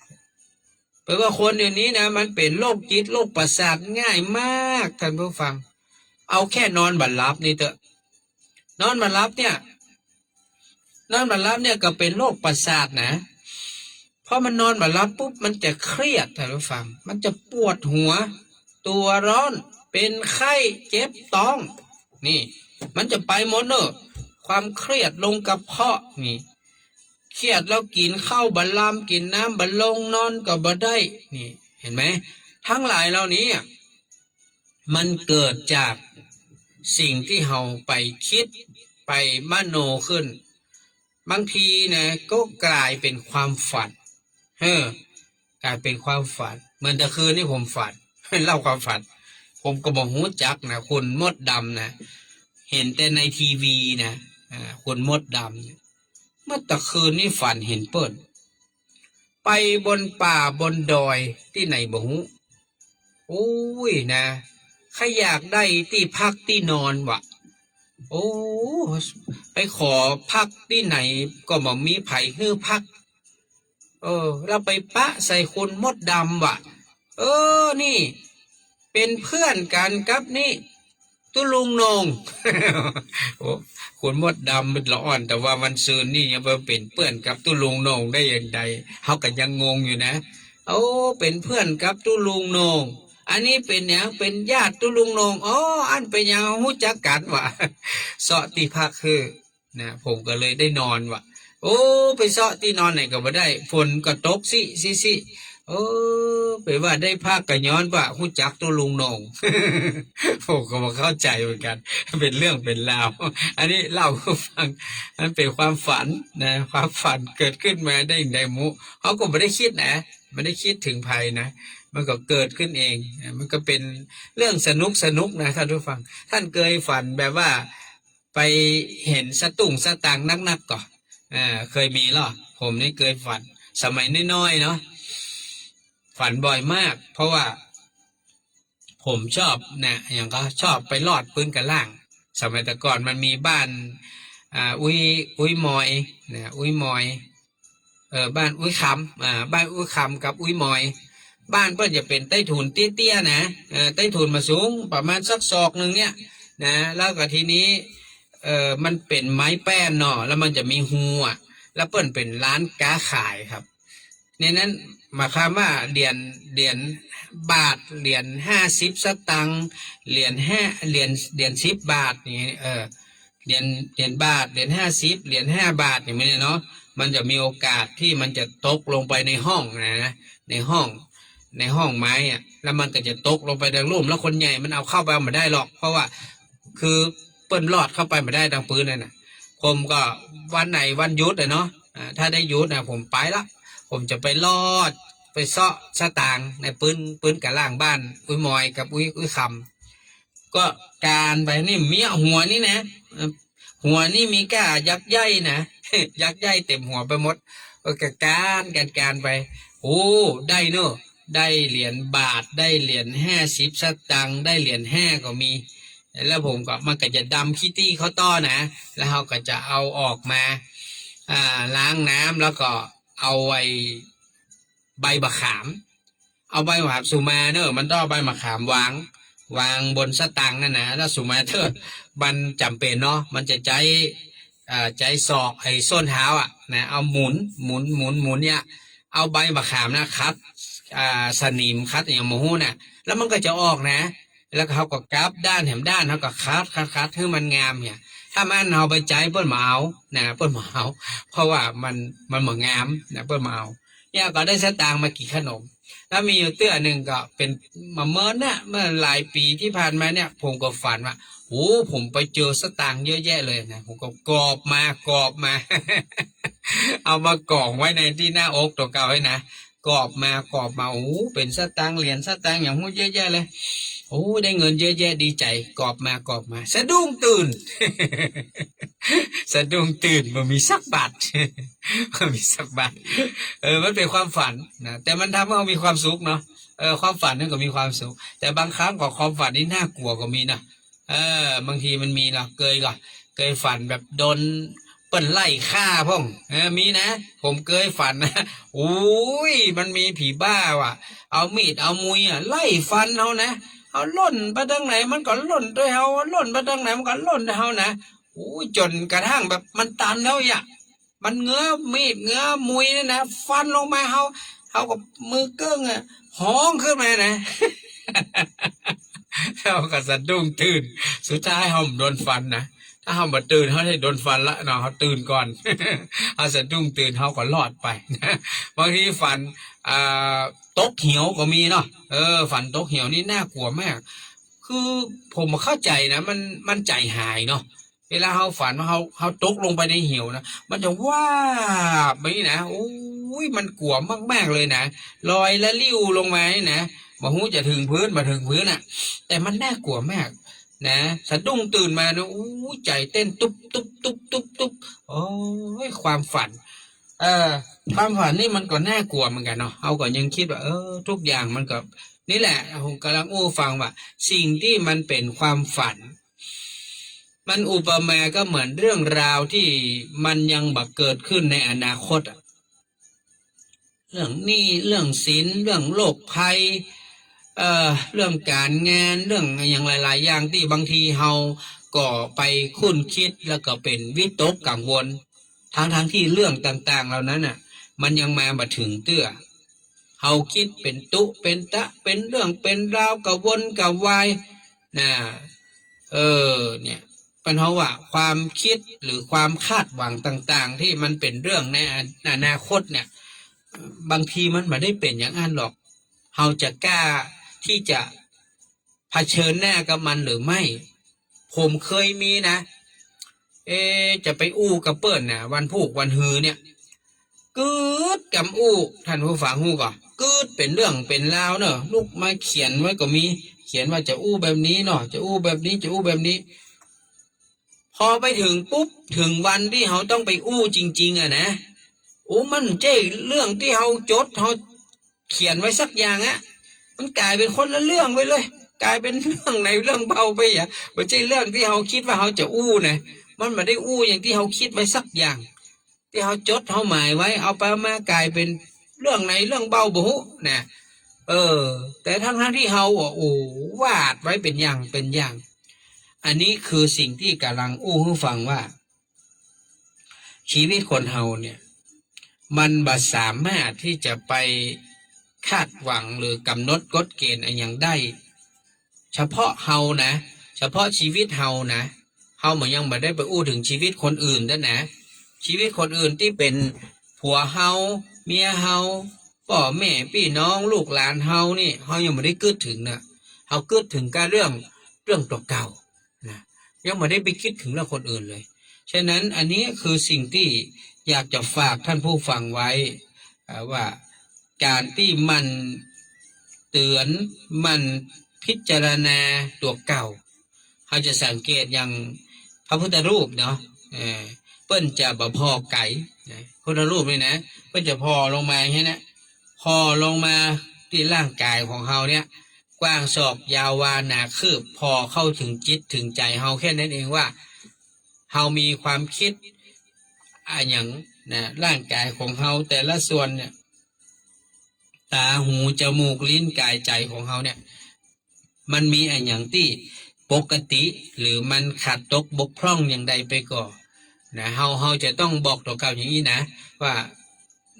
เพราะว่าคนเดี๋ยวนี้นะมันเป็นโรคจิตโรคประสาทง่ายมากท่านผู้ฟังเอาแค่นอนบัดหลับนี่เถอะนอนบัดหลับเนี่ยก็เป็นโรคประสาทนะเพราะมันนอนบัดหลับปุ๊บมันจะเครียดท่านผู้ฟังมันจะปวดหัวตัวร้อนเป็นไข้เจ็บท้องนี่มันจะไปหมดเนอะความเครียดลงกระเพาะนี่เครียดแล้วกินข้าวบัลลัมกินน้ำบัลลงนอนก็บ่ได้นี่เห็นไหมทั้งหลายเหล่านี้มันเกิดจากสิ่งที่เราไปคิดไปมโนขึ้นบางทีนะก็กลายเป็นความฝันกลายเป็นความฝันเหมือนแต่คืนนี้ผมฝัน เล่าความฝันผมก็บอกหูจักนะคุณมดดำนะเห็นแต่ในทีวีนะคุณมดดำเมื่อตะคืนนี้ฝันเห็นเปิ้นไปบนป่าบนดอยที่ไหนบ่ฮู้โอ้ยนะใครอยากได้ที่พักที่นอนวะโอ้ไปขอพักที่ไหนก็บ่มีไผฮื้อพักเราไปปะใส่คุณมดดำวะนี่เป็นเพื่อนกันกับนี่ตุลุงนง โอ้คุณมดดำมันละอ่อนแต่ว่ามันซืนนี่ยังมาเป็นเพื่อนกับตุลุงนงได้อย่างใดเขาก็ยังงงอยู่นะเป็นเพื่อนกับตุลุงนงอันนี้เป็นอย่างเป็นญาติตุลุงนงอันเป็นอย่างหู้จักกันวะ เสาะตีพักคือนะผมก็เลยได้นอนวะไปเสาะที่นอนไหนก็ไม่ได้ฝนก็ตกสิไปว่าได้ภาคกันย้อนว่าหู้จักตัวลุงนง ผมก็มาเข้าใจเหมือนกันเป็นเรื่องเป็นราวอันนี้เล่าให้ฟังมันเป็นความฝันนะความฝันเกิดขึ้นมาได้อย่างใดมุเขาก็ไม่ได้คิดนะไม่ได้คิดถึงภัยนะมันก็เกิดขึ้นเองมันก็เป็นเรื่องสนุกนะท่านผู้ฟังท่านเคยฝันแบบว่าไปเห็นสตุ้งสตางค์นักๆก่อนเคยมีหรอผมนี่เคยฝันสมัยน้อยๆเนาะฝันบ่อยมากเพราะว่าผมชอบนะอย่างก็ชอบไปลอดปืนกระล่างสมัยแต่ก่อนมันมีบ้านอุ้ยมอยนะอุ้ยมอยบ้านอุ้ยคำบ้านอุ้ยคำกับอุ้ยมอยบ้านเพื่อนจะเป็นใต้ถุนเตี้ยๆนะใต้ถุนมาสูงประมาณสักศอกหนึ่งเนี่ยนะแล้วก็ทีนี้มันเป็นไม้แป้นเนาะแล้วมันจะมีหัวแล้วเปิ้นเป็นร้านค้าขายครับในนั้นหมายความว่าเหรียญบาทเหรียญ50 สตังค์เหรียญ10 บาทนี่เหรียญบาทเหรียญ50เหรียญ5 บาทอย่างนี้เนาะมันจะมีโอกาสที่มันจะตกลงไปในห้องนะในห้องไม้อะแล้วมันก็จะตกลงไปในร่มแล้วคนใหญ่มันเอาเข้าไปไม่ได้หรอกเพราะว่าคือเปิ้นลอดเข้าไปไม่ได้ดังปืนนั่นน่ะผมก็วันไหนวันหยุดเนาะถ้าได้หยุดนะผมไปละผมจะไปลอดไปเซาะสตางค์ในปืนกะล่างบ้านอุ้ยมอยกับอุ้ยคำก็การไปนี่มีหัวนี่นะหัวนี่มีก้ายักษ์ใหญ่นะ ยักษ์ใหญ่เต็มหัวไปหมดก็การไปได้เนอะได้เหรียญบาทได้เหรียญ50 สตังค์ได้เหรียญ5ก็มีแล้วผมก็มันก็จะดำคิตตี้เขาต้อนะแล้วเขาก็จะเอาออกมาล้างน้ำแล้วก็เอาใบมะขามเอาใบมะขามสุมาเนอะมันต้องเอาใบมะขามวางบนสตังค์นั่นนะแล้วสุมาเถอะมันจำเป็นเนาะมันจะใจศอกไอ้ส้นเท้านะเอาหมุนเนี่ยเอาใบมะขามนะคัดสนิมคัดอย่างโมโหน่ะแล้วมันก็จะออกนะแล้วเขาก็กลับด้านแถมด้านเขาก็คัดให้มันงามเนี่ยถ้ามันเอาไปใจเปิ้นมาเอานะเปิ้นมาเอาเพราะว่ามันเหมือนงามนะเปิ้นมาเอาเนี่ยก็ได้สตางค์มากี่ขนม แล้วมีอยู่เตื้อหนึ่งก็เป็นมาเมินเนี่ยเมื่อหลายปีที่ผ่านมาเนี่ย ผมก็ฝันว่าโอ้ผมไปเจอสตางค์เยอะแยะเลยนะผมก็กอบมา เอามากองไว้ในที่หน้าอกตัวเก่าไว้นะกอบมาโอ้เป็นสตางค์เหรียญสตางค์อย่างหูเยอะแยะเลยโอ้ได้เงินเยอะแยะดีใจกอบมาสะดุ้งตื่น สะดุ้งตื่นมันมีสักบาท มันมีสักบาทมันเป็นความฝันนะแต่มันทำให้เรามีความสุขเนาะความฝันนั่นก็มีความสุขแต่บางครั้งก็ความฝันนี่น่ากลัวก็มีนะบางทีมันมีนะเคยฝันแบบโดนเปิ้นไล่ฆ่าพ่องมีนะผมเคยฝันนะโอ้ยมันมีผีบ้าว่ะเอามีดเอามุยไล่ฟันเขานะเอาล่นไปทางไหนมันก็ล่นด้วยเขาล่นไปทางไหนมันก็ล่นด้วยเขานะโอ้ยจนกระทั่งแบบมันตันแล้วอ่ะมันเงื้อมีดเงื้อมุยนี่นะฟันลงมาเขากับมือเกิ้งอ่ะห้องขึ้นมานะ เราก็สะดุ้งตื่นสุดท้ายเขาโดนฟันนะถ้าเขามาตื่นเขาได้โดนฟันละเนาะเขาตื่นก่อน เขาสะดุ้งตื่นเขาก็รอดไปนะบางทีฝันตกเหี่ยวก็มีเนาะฝันตกเหี่ยวนี่น่ากลัวมากคือผมเข้าใจนะมันใจหายเนาะเวลาเขาฝันว่าเขาตกลงไปในเหี่ยวนะมันจะว่าบแบบนี้นะโอ้ยมันกลัวมากๆเลยนะลอยและลิ้วลงมานี่นะมาหูจะถึงพื้นมาถึงพื้นอ่ะแต่มันน่ากลัวมากนะสะดุ้งตื่นมาเนอะอู้ใจเต้นตุ๊บโอ้ยความฝันความฝันนี่มันก็น่ากลัวเหมือนกันเนาะเอาก็ยังคิดว่าทุกอย่างมันก็นี่แหละผมกำลังฟังว่าสิ่งที่มันเป็นความฝันมันอุปมาก็เหมือนเรื่องราวที่มันยังบักเกิดขึ้นในอนาคตเรื่องหนี้เรื่องสินเรื่องโรคภัยเรื่องการงานเรื่องอย่างหลายๆอย่างที่บางทีเฮาก็ไปคุ้นคิดแล้วก็เป็นวิตกกังวลทั้งที่เรื่องต่างๆเหล่านั้นน่ะมันยังมาถึงเตื้อเฮาคิดเป็นตุเป็นตะเป็นเรื่องเป็นราวกระวนกระวายนะเนี่ยเป็นเพราะว่าความคิดหรือความคาดหวังต่างๆที่มันเป็นเรื่องในอนาคตเนี่ยบางทีมันไม่ได้เป็นอย่างนั้นหรอกเฮาจะกล้าที่จะเผชิญหน้ากับมันหรือไม่ผมเคยมีนะจะไปอู้กับเปิ้ลนะวันพูกวันฮือเนี่ยกึดกับอู้ท่านผู้ฟังฮู้ก่อนกึดเป็นเรื่องเป็นราวเนอะลูกมาเขียนไว้ก็มีเขียนว่าจะอู้แบบนี้เนาะจะอู้แบบนี้จะอู้แบบนี้พอไปถึงปุ๊บถึงวันที่เขาต้องไปอู้จริงๆอะนะโอ้มันเจ้เรื่องที่เขาจดเขาเขียนไว้สักอย่างอะมันกลายเป็นคนละเรื่องไปเลยกลายเป็นเรื่องในเรื่องเบาไปอ่ะไม่ใช่เรื่องที่เขาคิดว่าเขาจะอู้นะมันไม่ได้อู้อย่างที่เขาคิดไว้สักอย่างที่เขาจดเขาหมายไว้เอาไปมากลายเป็นเรื่องในเรื่องเบาบุนะแต่ทั้งที่เขาโอ้วาดไว้เป็นอย่างอันนี้คือสิ่งที่กำลังอู้ให้ฟังว่าชีวิตคนเฮาเนี่ยมันบ่สามารถที่จะไปคาดหวังหรือกำหนดกฎเกณฑ์อะไรอย่างได้เฉพาะเฮานะเฉพาะชีวิตเฮานะเฮาเหมือนยังไม่ได้ไปอู้ถึงชีวิตคนอื่นด้วยนะชีวิตคนอื่นที่เป็นผัวเฮาเมียเฮาพ่อแม่พี่น้องลูกหลานเฮานี่เฮายังไม่ได้คิดถึงนะเฮาคิดถึงการเรื่องตัวเก่านะยังไม่ได้ไปคิดถึงเรื่องคนอื่นเลยฉะนั้นอันนี้คือสิ่งที่อยากจะฝากท่านผู้ฟังไว้ว่าการที่มันเตือนมันพิจารณาตัวเก่าเขาจะสังเกตอย่างพระพุทธรูปเนาะเปิ้นจะบ่พอไก่พุทธรูปนี่นะเปิ้นจะพอลงมาแค่นั้นพอลงมาที่ร่างกายของเขาเนี่ยกว้างศอกยาววาหนาคืบพอเข้าถึงจิตถึงใจเขาแค่นั้นเองว่าเขามีความคิดอย่างนะร่างกายของเขาแต่ละส่วนเนี่ยตาหูจมูกลิ้นกายใจของเขาเนี่ยมันมีอย่างที่ปกติหรือมันขาดตกบกพร่องอย่างใดไปก่อนนะเฮาจะต้องบอกตัวเก่าอย่างนี้นะว่า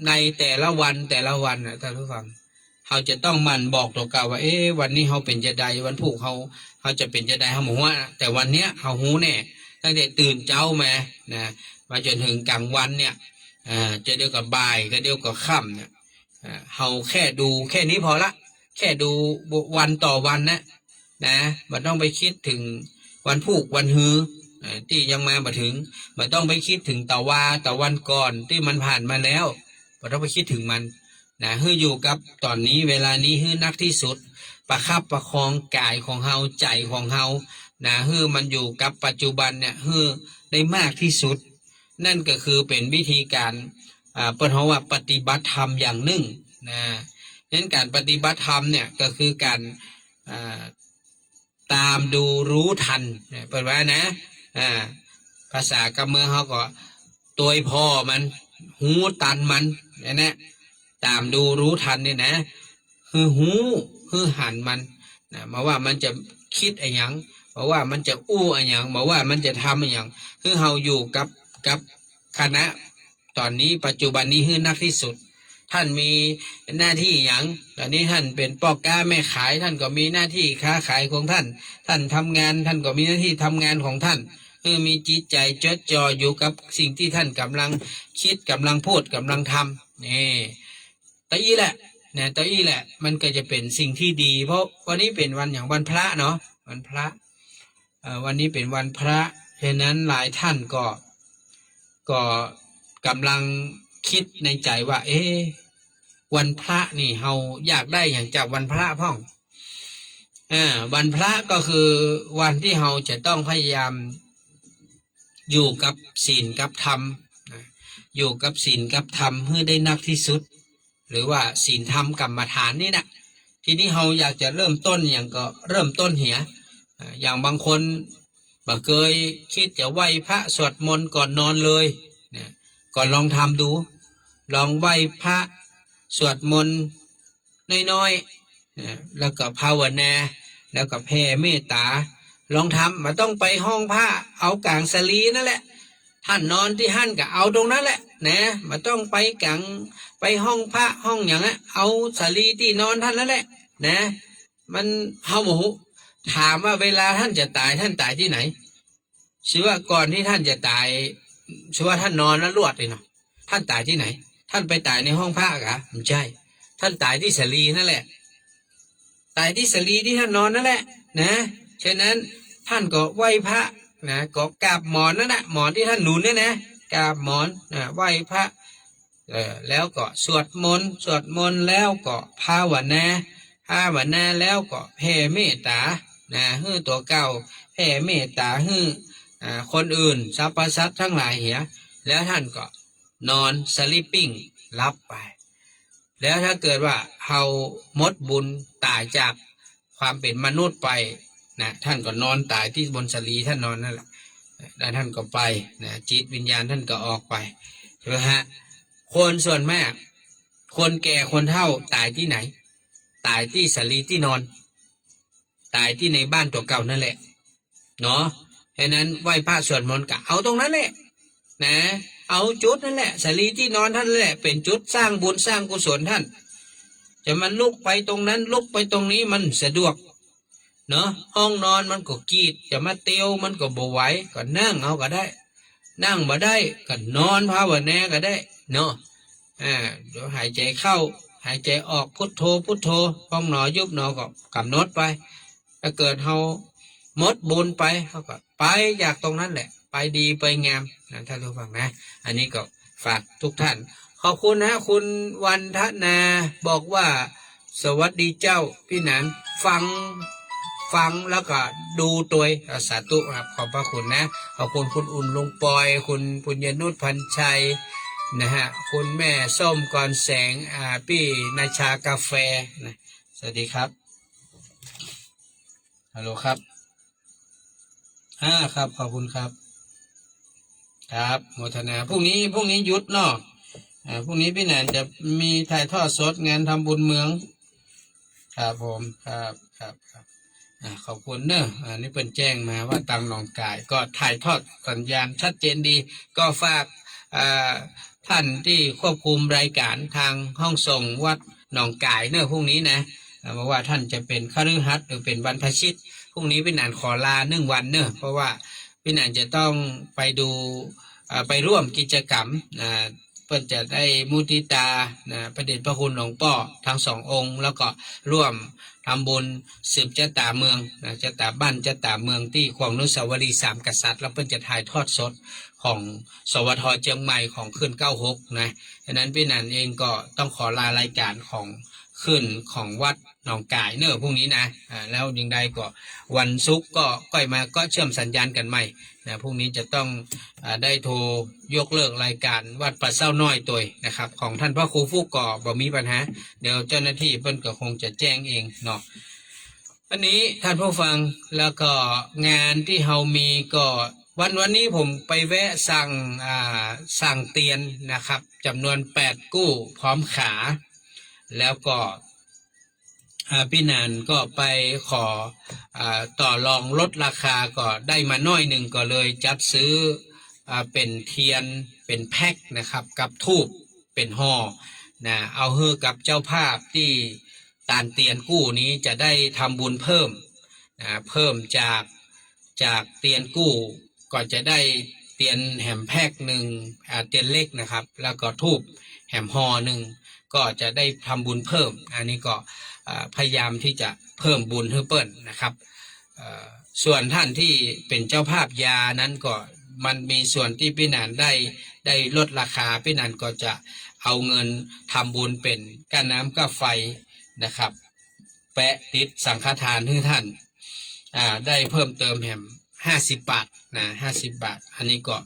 ในแต่ละวันนะท่านผู้ฟังเขาจะต้องมันบอกตัวเก่าว่าวันนี้เขาเป็นจะใดวันผูกเขาจะเป็นจะใดเขาบอกว่าแต่วันเนี้ยเขาหูแน่ตั้งแต่ตื่นเช้ามาจนถึงกลางวันเนี่ยจะเดียวกับบ่ายก็เดียวกับค่ำเนี่ย เฮาแค่ดูแค่นี้พอละแค่ดูวันต่อวันนะมันต้องไปคิดถึงวันพุกวันฮือที่ยังมาถึงมันต้องไปคิดถึงตะวันก่อนที่มันผ่านมาแล้วมันต้องไปคิดถึงมันนะฮืออยู่กับตอนนี้เวลานี้ฮือนักที่สุดประคับประคองกายของเฮาใจของเฮานะฮือมันอยู่กับปัจจุบันเนี่ยฮือได้มากที่สุดนั่นก็คือเป็นวิธีการเปิ้นเฮาว่าปฏิบัติธรรมอย่างหนึ่งนะนั้นการปฏิบัติธรรมเนี่ยก็คือการตามดูรู้ทันเปิดว่านะภาษากำเมืองเขาก็ตัวพ่อมันหูตันมันเนี่ยตามดูรู้ทันเนี่ยนะคือหูคือหันมันนะมาว่ามันจะคิดอะไรอย่างมาว่ามันจะอู้อะไรอย่างมาว่ามันจะทำอะไรอย่างคือเฮาอยู่กับคณะตอนนี้ปัจจุบันนี้คือนักที่สุดท่านมีหน้าที่อย่างตอนนี้ท่านเป็นพ่อค้าแม่ขายท่านก็มีหน้าที่ค้าขายของท่านท่านทำงานท่านก็มีหน้าที่ทำงานของท่านมีจิตใจจดจ่ออยู่กับสิ่งที่ท่านกำลังคิดกำลังพูดกำลังทำนี่ตะอี้แหละเนี่ยตะอี้แหละมันก็จะเป็นสิ่งที่ดีเพราะวันนี้เป็นวันอย่างวันพระเนาะวันพระวันนี้เป็นวันพระฉะนั้นหลายท่านก็กำลังคิดในใจว่าวันพระนี่เฮาอยากได้อย่างจากวันพระพ่องวันพระก็คือวันที่เฮาจะต้องพยายามอยู่กับศีลกับธรรมอยู่กับศีลกับธรรมเพื่อได้นักที่สุดหรือว่าศีลธรรมกรรมฐานนี่นะทีนี้เฮาอยากจะเริ่มต้นอย่างก็เริ่มต้นเหียอย่างบางคนบ่เคยคิดจะไหว้พระสวดมนต์ก่อนนอนเลยก่อนลองทำดูลองไหว้พระสวดมนต์น้อยๆแล้วก็ภาวนาแล้วก็แผ่เมตตาลองทำมาต้องไปห้องพระเอากลางสลีนั่นแหละท่านนอนที่ท่านก็เอาตรงนั้นแหละนะมาต้องไปกลางไปห้องพระห้องอย่างนั้นเอาสลีที่นอนท่านนั่นแหละนะมันเฮาโมโหถามว่าเวลาท่านจะตายท่านตายที่ไหนชื่อว่าก่อนที่ท่านจะตายชื่อว่าท่านนอนแล้วลวดเลยเนาะท่านตายที่ไหนท่านไปตายในห้องพระกะไม่ใช่ท่านตายที่สลีนั่นแหละตายที่สลีที่ท่านนอนนั่นแหละนะฉะนั้นท่านก็ไหว้พระนะก็กราบหมอนนั่นแหละหมอนที่ท่านหนุนเนี่ยนะกราบหมอนไหว้พระแล้วก็สวดมนต์แล้วก็ภาวนาแล้วก็แผ่เมตตานะฮือตัวเก่าแผ่เมตตาฮือคนอื่นสรรพสัตว์ทั้งหลายเหียแล้วท่านก็นอนสลิปปิ้งรับไปแล้วถ้าเกิดว่าเฮาหมดบุญตายจากความเป็นมนุษย์ไปนะท่านก็นอนตายที่บนสลีท่านนอนนั่นแหละแล้วท่านก็ไปนะจิตวิญญาณท่านก็ออกไปใช่ไหมฮะคนส่วนมากคนแก่คนเฒ่าตายที่ไหนตายที่สลีที่นอนตายที่ในบ้านตัวเก่านั่นแหละเนาะฉะนั้นไหว้พระสวดมนต์ก็เอาตรงนั้นแหละนะเอาจุดนั่นแหละสลีที่นอนท่านแหละเป็นจุดสร้างบุญสร้างกุศลท่านจะมันลุกไปตรงนั้นลุกไปตรงนี้มันสะดวกเนาะห้องนอนมันก็กีดจะมาเตียวมันก็บ่ไหวก็นั่งเอาก็ได้นั่งมาได้ก็นอนภาวนาก็ได้เนาะเดี๋ยวหายใจเข้าหายใจออกพุทโธพุทโธห้องหนอยุบหนอก็กำหนดไปถ้าเกิดเฮาหมดบุญไปเขาก็ไปอยากตรงนั้นแหละไปดีไปงามนะท่านผู้ฟังนะอันนี้ก็ฝากทุกท่านขอบคุณนะคุณวันทนาบอกว่าสวัสดีเจ้าพี่หนานฟังแล้วก็ดูตัวสาธุครับขอบพระคุณนะขอบคุณคุณอุ่นลุงปอยคุณปุญญนุชพันชัยนะฮะคุณแม่ส้มก่อนแสงพี่นาชากาแฟนะสวัสดีครับฮัลโหลครับครับขอบคุณครับครับโมทนาพรุ่งนี้หยุดเนาะพรุ่งนี้พี่แหนนจะมีถ่ายทอดสดงานทำบุญเมืองครับผมครับขอบคุณเนอะนี่เป็นแจ้งมาว่าตังหนองกายก็ถ่ายทอดสัญญาณชัดเจนดีก็ฝากท่านที่ควบคุมรายการทางห้องส่งวัดหนองกายเนอะพรุ่งนี้นะบอกว่าท่านจะเป็นคฤหัสถ์หรือเป็นบรรพชิตพรุ่งนี้พี่แหนนขอลา1 วันเนอะเพราะว่าพี่แหนนจะต้องไปดูไปร่วมกิจกรรม เพิ่นจะได้มุทิตานะพระเดชพระคุณหลวงพ่อทั้งสององค์แล้วก็ร่วมทำบุญสืบชะตาเมืองนะชะตาบ้านชะตาเมืองที่ขวางอนุสาวรีย์สามกษัตริย์แล้วเพิ่นจะถ่ายทอดสดของสวทเชียงใหม่ของขึ้น96นะฉะนั้นพี่นันเองก็ต้องขอลารายการของขึ้นของวัดหนองกายเนอะพรุ่งนี้นะแล้วยังใดก็วันศุกร์ก็ก้อยมาก็เชื่อมสัญญาณกันใหม่นะพรุ่งนี้จะต้องได้โทรยกเลิกรายการวัดปัดเศร้าน้อยตัวนะครับของท่านพระครูฟูกก่อบ่มีปัญหาเดี๋ยวเจ้าหน้าที่เพิ่นก็คงจะแจ้งเองเนาะอันนี้ท่านผู้ฟังแล้วก็งานที่เฮามีก็วันนี้ผมไปแวะสั่งเตียนนะครับจำนวน8กู้พร้อมขาแล้วก็พี่นันก็ไปขอต่อรองลดราคาก็ได้มาน้อยหนึ่งก็เลยจัดซื้อเป็นเทียนเป็นแพ็คนะครับกับทูบเป็นห่อนะเอาเฮือกับเจ้าภาพที่ตานเตียนกู้นี้จะได้ทำบุญเพิ่มเพิ่มจากเตียนกู้ก็จะได้เตียนแหมแพ็คหนึ่งเตียนเล็กนะครับแล้วก็ทูบแหมห่อหนึ่งก็จะได้ทำบุญเพิ่มอันนี้ก็พยายามที่จะเพิ่มบุญให้เปิ้ลนะครับส่วนท่านที่เป็นเจ้าภาพยานั้นก็มันมีส่วนที่พี่นันได้ลดราคาพี่นันก็จะเอาเงินทำบุญเป็นก้าน้ำก้าไฟนะครับแปะติดสังฆทานให้ท่านได้เพิ่มเติมแหม50 บาทนะ50 บาทอันนี้ก็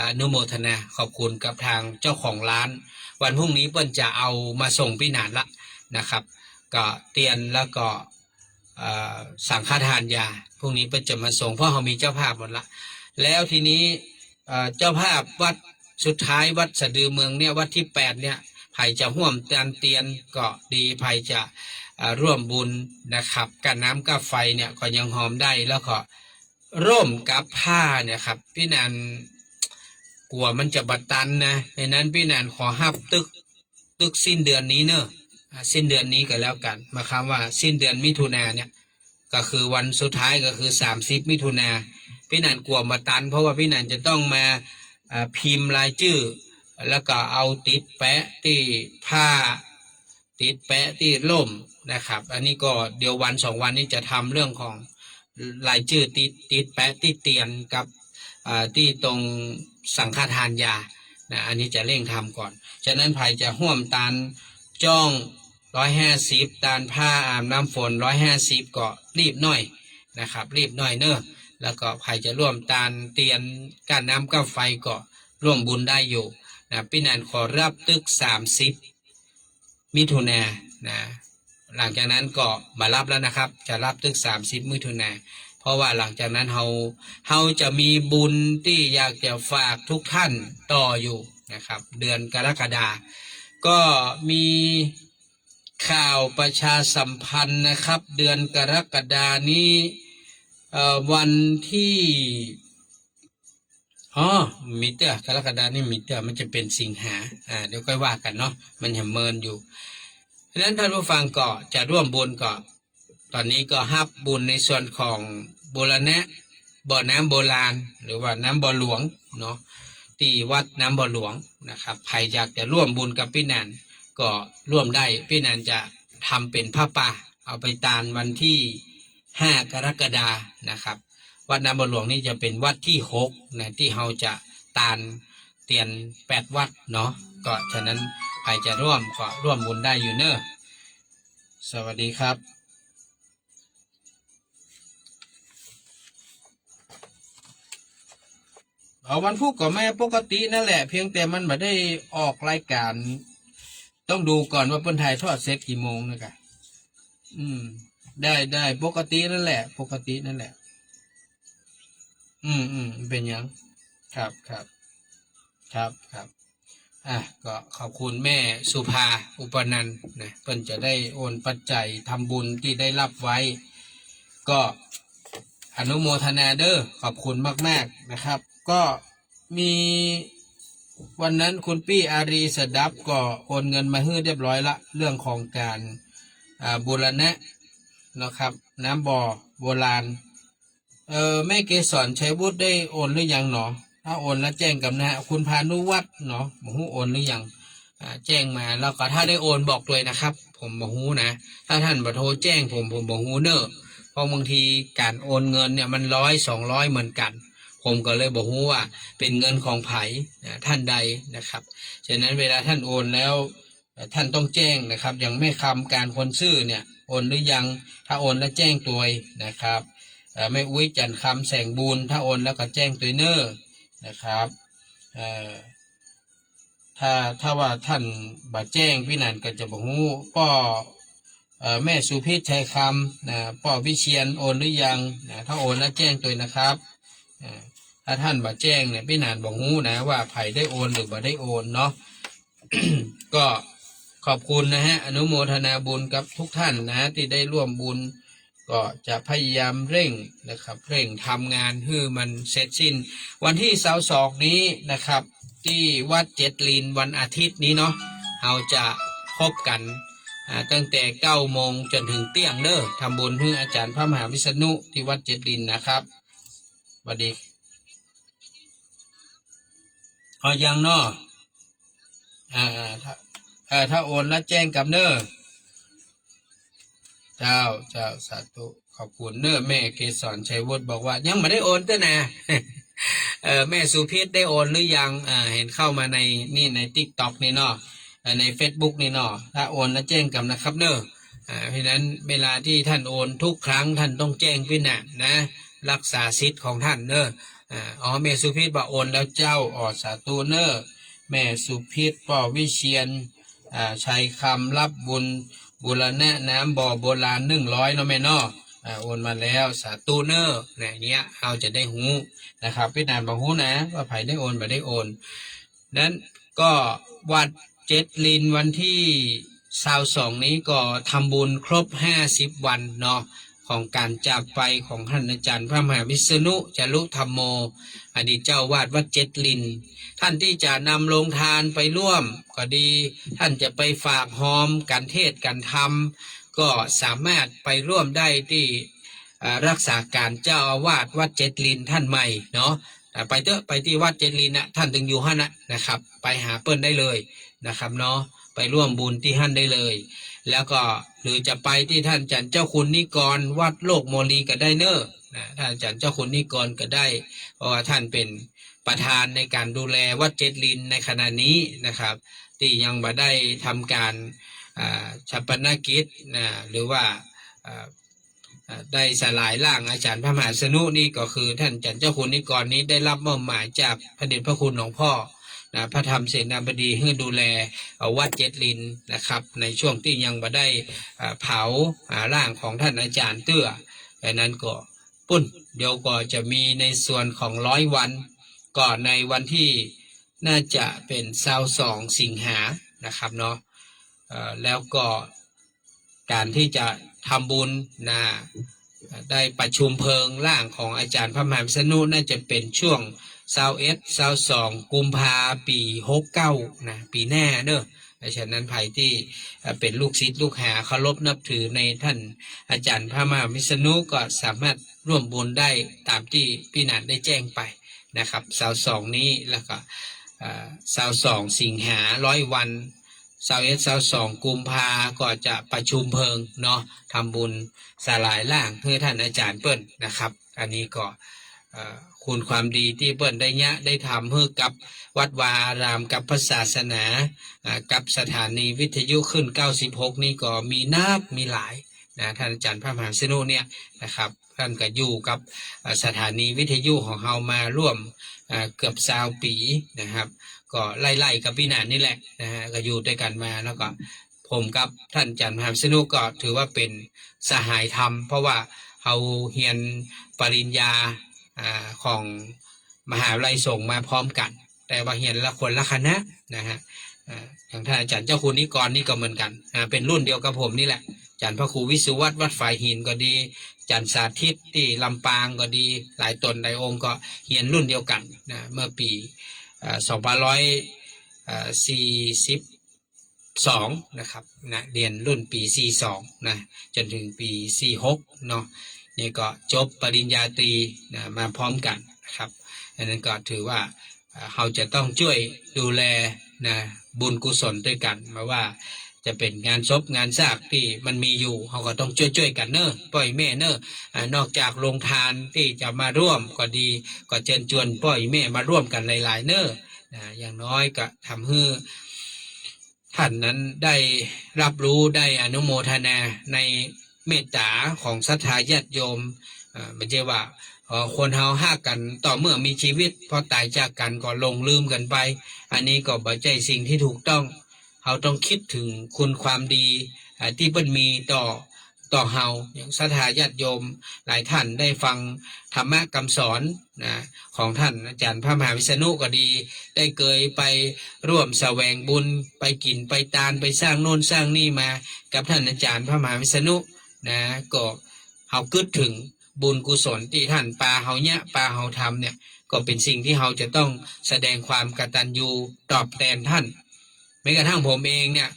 อนุโมทนาขอบคุณกับทางเจ้าของร้านวันพรุ่งนี้เปิ้ลจะเอามาส่งพี่นันละนะครับก็เตียนแล้วก็สังฆทานยาพรุ่งนี้เปิ้ลจะมาส่งเพราะเขามีเจ้าภาพหมดละแล้วทีนี้เจ้าภาพวัดสุดท้ายวัดสะดือเมืองเนี่ยวัดที่8เนี่ยไผ่จะห่วมการเตียนก็ดีไผ่จะร่วมบุญนะครับกันน้ำกับไฟเนี่ยก็ยังหอมได้แล้วก็ร่มกับผ้าเนี่ยครับพี่นันกลัวมันจะบัดตันนะในนั้นพี่นันขอฮับตึกสิ้นเดือนนี้เนอะสิ้นเดือนนี้ก็แล้วกันมาคำว่าสิ้นเดือนมิถุนาเนี่ยก็คือวันสุดท้ายก็คือ30 มิถุนาพี่นันกลัวมาตันเพราะว่าพี่นันจะต้องมาพิมพ์รายชื่อแล้วก็เอาติดแปะที่ผ้าติดแปะที่ร่มนะครับอันนี้ก็เดี๋ยววัน2 วันนี้จะทำเรื่องของรายชื่อติดแปะที่เตียนกับที่ตรงสังฆทานยานะอันนี้จะเร่งทำก่อนฉะนั้นไผ่จะห่วมตานจ้อง150ตานผ้าอาบน้ำฝน150ก็รีบหน่อยนะครับรีบหน่อยเนอะแล้วก็ใครจะร่วมตานเตียนก้านน้ำก้าไฟก็ร่วมบุญได้อยู่นะพี่นันขอรับตึก30 มิถุนายนนะหลังจากนั้นก็มารับแล้วนะครับจะรับตึก30 มิถุนายนเพราะว่าหลังจากนั้นเราจะมีบุญที่อยากจะฝากทุกท่านต่ออยู่นะครับเดือนกรกฎาคมก็มีข่าวประชาสัมพันธ์นะครับเดือนกรกฎานี้วันที่มีเตอร์กรกฎานี่มีเตอร์มันจะเป็นสิงหาเดี๋ยวค่อยว่ากันเนาะมันยังเมินอยู่ฉะนั้นท่านผู้ฟังก็จะร่วมบุญก็ตอนนี้ก็ฮับบุญในส่วนของบูรณะบ่อน้ำโบราณหรือว่าน้ำบ่อหลวงเนาะที่วัดน้ำบ่อหลวงนะครับใครอยากจะร่วมบุญกับพี่นันก็ร่วมได้พี่นันจะทำเป็นผ้าป่าเอาไปตานวันที่5 กรกฎานะครับวัดน้ำบ่อหลวงนี่จะเป็นวัดที่6นะที่เราจะตานเตียน8 วัดเนาะก็ฉะนั้นใครจะร่วมก็ร่วมบุญได้อยู่เนอะสวัสดีครับวันพุธก็แม่ปกตินั่นแหละเพียงแต่มันไม่ได้ออกรายการต้องดูก่อนว่าเปิ้นถ่ายทอดเสร็จกี่โมงนะครับได้ปกตินั่นแหละปกตินั่นแหละเป็นยังครับก็ขอบคุณแม่สุภาอุปนันท์นะเพิ่นจะได้โอนปัจจัยทำบุญที่ได้รับไว้ก็อนุโมทนาเด้อขอบคุณมากๆนะครับก็มีวันนั้นคุณปี้อารีสดับก็โอนเงินมาให้เรียบร้อยละเรื่องของการบูรณะนะครับน้ำบ่อโบราณแม่เกสรชัยวุฒิได้โอนหรือยังหนอ ถ้าโอนแล้วแจ้งกับนะคุณพานุวัฒน์เนาะบ่ฮู้โอนหรือยังแจ้งมาแล้วก็ถ้าได้โอนบอกเลยนะครับ ผมบ่ฮู้นะถ้าท่านบ่โทรแจ้งผมบ่ฮู้เนอะเพราะบางทีการโอนเงินเนี่ยมัน100-200เหมือนกันผมก็เลยบอกว่าเป็นเงินของไผ่ท่านใดนะครับฉะนั้นเวลาท่านโอนแล้วท่านต้องแจ้งนะครับอย่างแม่คำการคนซื่อเนี่ยโอนหรือยังถ้าโอนแล้วแจ้งตัวนะครับแม่อุ้ยจันคำแสงบุญถ้าโอนแล้วก็แจ้งตัวเนอร์นะครับถ้าว่าท่านบ่แจ้งพี่นันก็จะบอกฮู้ป้อแม่สุพิษชัยคำป้อวิเชียนโอนหรือยังถ้าโอนแล้วแจ้งตัวนะครับถ้าท่านบ่แจ้งเนี่ยพี่นานบอกฮู้นะว่าไผ่ได้โอนหรือบ่ได้โอนเนาะ ก็ขอบคุณนะฮะอนุโมทนาบุญกับทุกท่านนะที่ได้ร่วมบุญก็จะพยายามเร่งนะครับเร่งทำงานให้มันเสร็จสิ้นวันที่22นี้นะครับที่วัดเจ็ดลินวันอาทิตย์นี้เนาะเราจะพบกันตั้งแต่9 โมงจนถึงเที่ยงเด้อทำบุญให้อาจารย์พระมหาวิษณุที่วัดเจ็ดลินนะครับสวัสดีเอายังเนาะถ้าโอนแล้วแจ้งกับเนอเจ้าสาธุขอบคุณเนอแม่เกศรชัยวุฒิบอกว่ายังไม่ได้โอนเต้นะ แม่สุพิษได้โอนหรือยังเห็นเข้ามาในนี่ใน TikTok นี่เนาะใน Facebook นี่เนาะถ้าโอนแล้วแจ้งกับนะครับเนอเพราะนั้นเวลาที่ท่านโอนทุกครั้งท่านต้องแจ้งพี่นะรักษาสิทธิ์ของท่านเนอแม่สุพิษบอกโอนแล้วเจ้าสาธุเนอแม่สุพิษป้อวิเชียนชัยคำรับบุญบุรณะน้ำบ่อโบราณ100เนาะแม่เนาะโอนมาแล้วสาธุเนอเนี้ยเราจะได้หูนะครับพี่นานบอกหูนะว่าไผ่ได้โอนไม่ได้โอนนั้นก็วัดเจ็ดลินวันที่22นี้ก็ทำบุญครบ50 วันเนาะของการจากไปของท่านอาจารย์พระมหาวิษณุจารุธรรมโมอดีตเจ้าวาดวัดเจ็ดลินท่านที่จะนำลงทานไปร่วมก็ดีท่านจะไปฝากหอมการเทศการธรรมก็สามารถไปร่วมได้ที่รักษาการเจ้าอาวาสวัดเจ็ดลินท่านใหม่เนาะไปที่วัดเจ็ดลินนะท่านถึงอยู่ฮั่นนะครับไปหาเปิ้นได้เลยนะครับเนาะไปร่วมบุญที่ท่านได้เลยแล้วก็หรือจะไปที่ท่านอาจารย์เจ้าคุณนิกรวัดโลกโมลีก็ได้เนอะท่านอาจารย์เจ้าคุณนิกรก็ได้เพราะว่าท่านเป็นประธานในการดูแลวัดเจ็ดลินในขณะนี้นะครับที่ยังบ่ได้ทำการฉัปปนกิจหรือว่าได้สลายร่างอาจารย์พระมหาวิษณุนี่ก็คือท่านอาจารย์เจ้าคุณนิกรนี้ได้รับมอบหมายจากพระเดชพระคุณหลวงพ่อพระธรรมเสนาบดีให้ดูแลวัดเจ็ดลินนะครับในช่วงที่ยังบ่ได้เผาร่างของท่านอาจารย์เตื้อดังนั้นก็ปุ้นเดี๋ยวก็จะมีในส่วนของ100 วันก่อนในวันที่น่าจะเป็น22 สิงหานะครับเนาะแล้วก็การที่จะทำบุญได้ประชุมเพลิงร่างของอาจารย์พระมหาวิษณุน่าจะเป็นช่วง22 กุมภาปี69ปีหน้าเนอะฉะนั้นใครที่เป็นลูกศิษย์ลูกหาเคารพนับถือในท่านอาจารย์พระมหาวิษณุก็สามารถร่วมบุญได้ตามที่พี่นันได้แจ้งไปนะครับ22นี้แล้วก็22 สิงหา100 วัน22 กุมภาก็จะประชุมเพลิงเนาะทำบุญสลายร่างเพื่อท่านอาจารย์เปิ้ลนะครับอันนี้ก็คุณความดีที่เปิ้ลได้ทำเพื่อกับวัดวาอารามกับพระศาสนากับสถานีวิทยุขึ้น96นี่ก็มีมีหลายท่านอาจารย์พระมหาวิษณุเนี่ยนะครับท่านก็อยู่กับสถานีวิทยุของเรามาร่วมเกือบ20 ปีนะครับก็ไล่กับพี่นานนี่แหละนะฮะก็อยู่ด้วยกันมาแล้วก็ผมกับท่านอาจารย์มหาวิษณุก็ถือว่าเป็นสหายธรรมเพราะว่าเราเรียนปริญญาของมหาวิทยาลัยส่งมาพร้อมกันแต่ว่าเรียนละคนละคณะนะฮะอย่างท่านอาจารย์เจ้าคุณนิกรนี่ก็เหมือนกันเป็นรุ่นเดียวกับผมนี่แหละอาจารย์พระครูวิสุวัตรวัดฝ่ายหินก็ดีอาจารย์สาธิตที่ลำปางก็ดีหลายตนหลายองค์ก็เรียนรุ่นเดียวกันนะเมื่อปี2542นะครับเรียนรุ่นปี42นะจนถึงปี46เนาะนี่ก็จบปริญญาตรีมาพร้อมกันนะครับ อันนั้นก็ถือว่าเราจะต้องช่วยดูแลนะบุญกุศลด้วยกันมาว่าจะเป็นงานศพงานซากที่มันมีอยู่เราก็ต้องช่วยกันเนอะป้อยแม่เนอะนอกจากโรงทานที่จะมาร่วมก็ดีก็เชิญชวนป้อยแม่มาร่วมกันหลายๆเนอะอย่างน้อยก็ทำให้ท่านนั้นได้รับรู้ได้อนุโมทนาในเมตตาของศรัทธาญาติโยมไม่ใช่ว่าคนเฮาฮักกันต่อเมื่อมีชีวิตพอตายจากกันก็ลงลืมกันไปอันนี้ก็บ่ใช่สิ่งที่ถูกต้องเราต้องคิดถึงคุณความดีที่เพิ่นมีต่อเฮาอย่างศรัทธาญาติโยมหลายท่านได้ฟังธรรมะคำสอนนะของท่านอาจารย์พระมหาวิษณุก็ดีได้เคยไปร่วมแสวงบุญไปกินไปตานไปสร้างโน่นสร้างนี่มากับท่านอาจารย์พระมหาวิษณุนะก็เฮาคิดถึงบุญกุศลที่ท่านปาเฮาเนี่ยปาเฮาทำเนี่ยก็เป็นสิ่งที่เฮาจะต้องแสดงความกตัญญูตอบแทนท่านแม้กระทั่งผมเองเนี่ย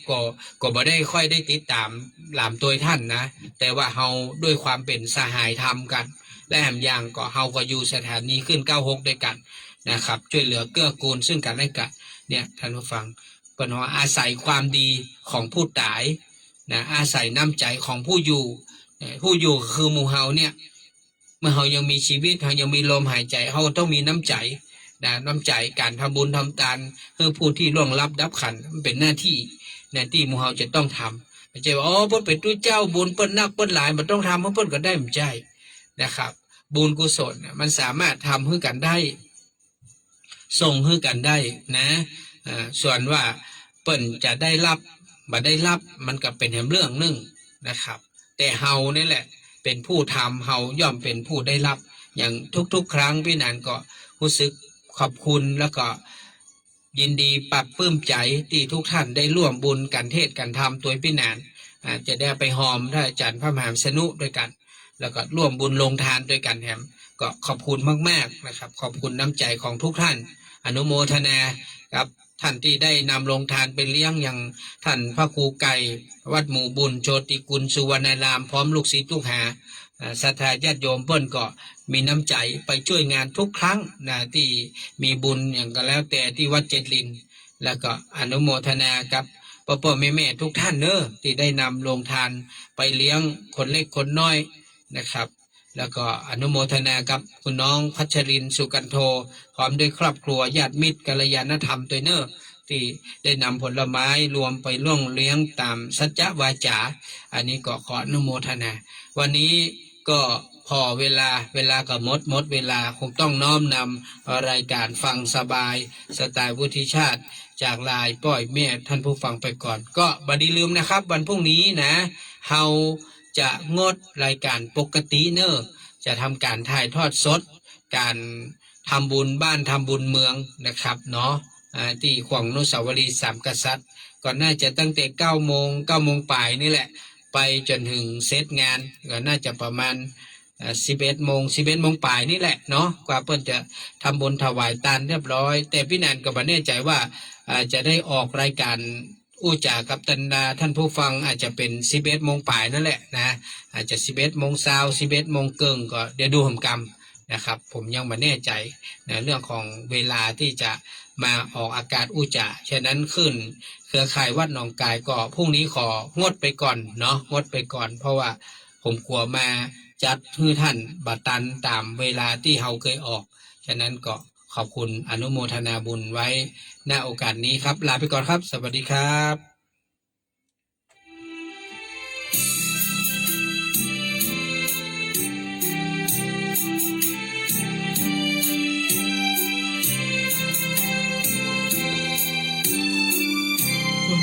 ก็บ่ได้ค่อยได้ติดตามหลามตัวท่านนะแต่ว่าเฮาด้วยความเป็นสหายธรรมกันและแหมอย่างก็เฮาก็อยู่สถานีขึ้น96ด้วยกันนะครับช่วยเหลือเกื้อกูลซึ่งกันและกันเนี่ยท่านผู้ฟังเพิ่นว่าอาศัยความดีของผู้ตายนะอาศัยน้ำใจของผู้อยู่คือหมู่เฮาเนี่ยเมื่อเฮายังมีชีวิตเฮายังมีลมหายใจเฮาต้องมีน้ำใจนะน้ำใจการทำบุญทำทานเพื่อผู้ที่ล่วงลับดับขันมันเป็นหน้าที่หมู่เฮาจะต้องทำไม่ใช่ว่าเพิ่นเป็นตู้เจ้าบุญเปิ้นนักเปิ้นหลายมันต้องทำเพราะเปิ้นก็ได้ไม่ใช่นะครับบุญกุศลมันสามารถทำให้กันได้ส่งให้กันได้นะส่วนว่าเปิ้นจะได้รับบ่ได้รับมันก็เป็นเรื่องนึงนะครับแต่เฮานี่แหละเป็นผู้ทำเฮาย่อมเป็นผู้ได้รับอย่างทุกๆครั้งพี่นันก็รู้สึกขอบคุณแล้วก็ยินดีปรับปลื้มใจที่ทุกท่านได้ร่วมบุญกันเทศกันธรรมตัวพี่นันจะได้ไปหอมท่านอาจารย์พระมหาวิษณุด้วยกันแล้วก็ร่วมบุญลงทานด้วยกันแถมก็ขอบคุณมากๆนะครับขอบคุณน้ำใจของทุกท่านอนุโมทนากับท่านที่ได้นำลงทานไปเลี้ยงอย่างท่านพระครูไก่วัดหมู่บุญโชติกุลสุวรรณารามพร้อมลูกศิษย์ลูกหาศรัทธาญาติโยมเพิ่นก็มีน้ำใจไปช่วยงานทุกครั้งนะที่มีบุญอย่างก็แล้วแต่ที่วัดเจ็ดลินแล้วก็อนุโมทนากับพ่อแม่ทุกท่านเนอะที่ได้นำลงทานไปเลี้ยงคนเล็กคนน้อยนะครับแล้วก็อนุโมทนากับคุณน้องพัชรินสุกันโทพร้อมด้วยครอบครัวญาติมิตรกัลยาณธรรมตัวเนอะที่ได้นำผลไม้รวมไปล่วงเลี้ยงตามสัจจวาจาอันนี้ก็ขออนุโมทนาวันนี้ก็พอเวลาก็หมดเวลาคงต้องน้อมนำรายการฟังสบายสไตล์วุฒิชาติจากลายป้อยแม่ท่านผู้ฟังไปก่อนก็บัดนี้ลืมนะครับวันพรุ่งนี้นะเฮาจะงดรายการปกติเนอะจะทำการถ่ายทอดสดการทำบุญบ้านทำบุญเมืองนะครับเนาะที่ขวงอนุสาวรีย์สามกษัตริย์ก็น่าจะตั้งแต่9 โมงปลายนี่แหละไปจนถึงเซตงานก็น่าจะประมาณ11 โมงปลายนี่แหละเนาะกว่าเพิ่นจะทำบุญถวายทานเรียบร้อยแต่พี่นันก็บ่แน่ใจว่าจะได้ออกรายการอู้จ่ากับตันดาท่านผู้ฟังอาจจะเป็น11 โมงปลายนั่นแหละนะอาจจะ11 โมงเช้า11 โมงเกิงก็เดี๋ยวดูผมกำนะครับผมยังไม่แน่ใจนะเรื่องของเวลาที่จะมาออกอากาศอู้จ่าฉะนั้นขึ้นเครือข่ายวัดหนองกายก็พรุ่งนี้ของดไปก่อนเนาะงดไปก่อนเพราะว่าผมกลัวมาจัดให้ท่านบัตันตามเวลาที่เฮาเคยออกฉะนั้นก็ขอบคุณอนุโมทนาบุญไว้ณโอกาสนี้ครับลาไปก่อนครับสวัสดีครับ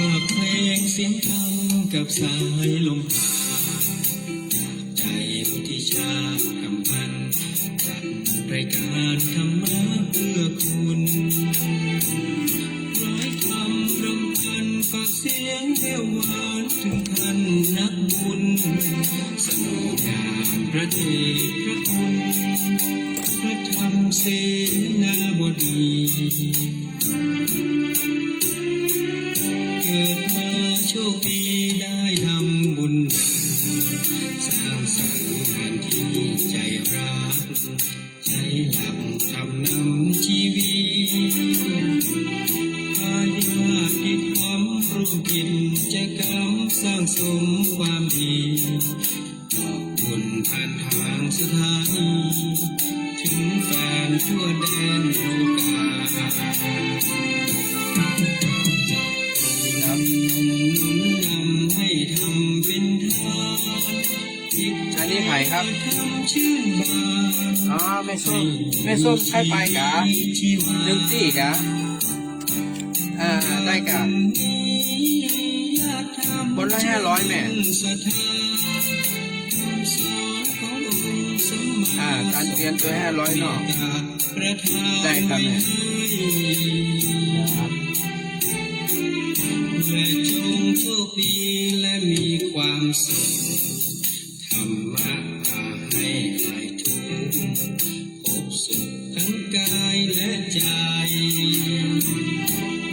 ฝากเพลงเสียงธรรมกับสายลมใจวุฒิชาติกำพันจัดรายการธรรมะเพื่อคุณร้อยคำรำพันฝากเสียงแก้วหวานถึงท่านนักบุญสโนงามพระเทพพระคุณพระธรรมเสนาบดีเกิดมาโชคดีได้ทำบุญสร้างสรรค์งานที่ใจรักใจหลักทำนำ กิจกรรมสร้างสมความดีขอบคุณผ่านทางสถานีถึงแฟนทั่วแดนโลกาผู้นำหนุนนำให้ทำเป็นทานจิตใจ อันนี้ไผ่ครับ ทำชื่นบาน อ๋อแม่ส้มแม่ส้มใครไปกะนึกจี้กะได้กะบนละ500แม่การเปลี่ยนตัว500เนาะได้ครับแม่ครับ และจงโชคดีและมีความสุขธรรมะพาให้หายทุกข์พบสุขทั้งกายและใจ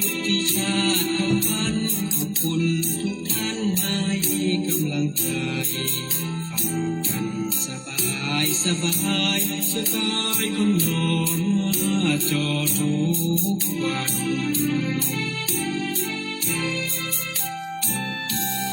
พุทธิชาติทำพันขอบคุณทุกท่านให้กำลังใจฟังกันสบายสบายสบายคนนอนหน้าจอทุกวัน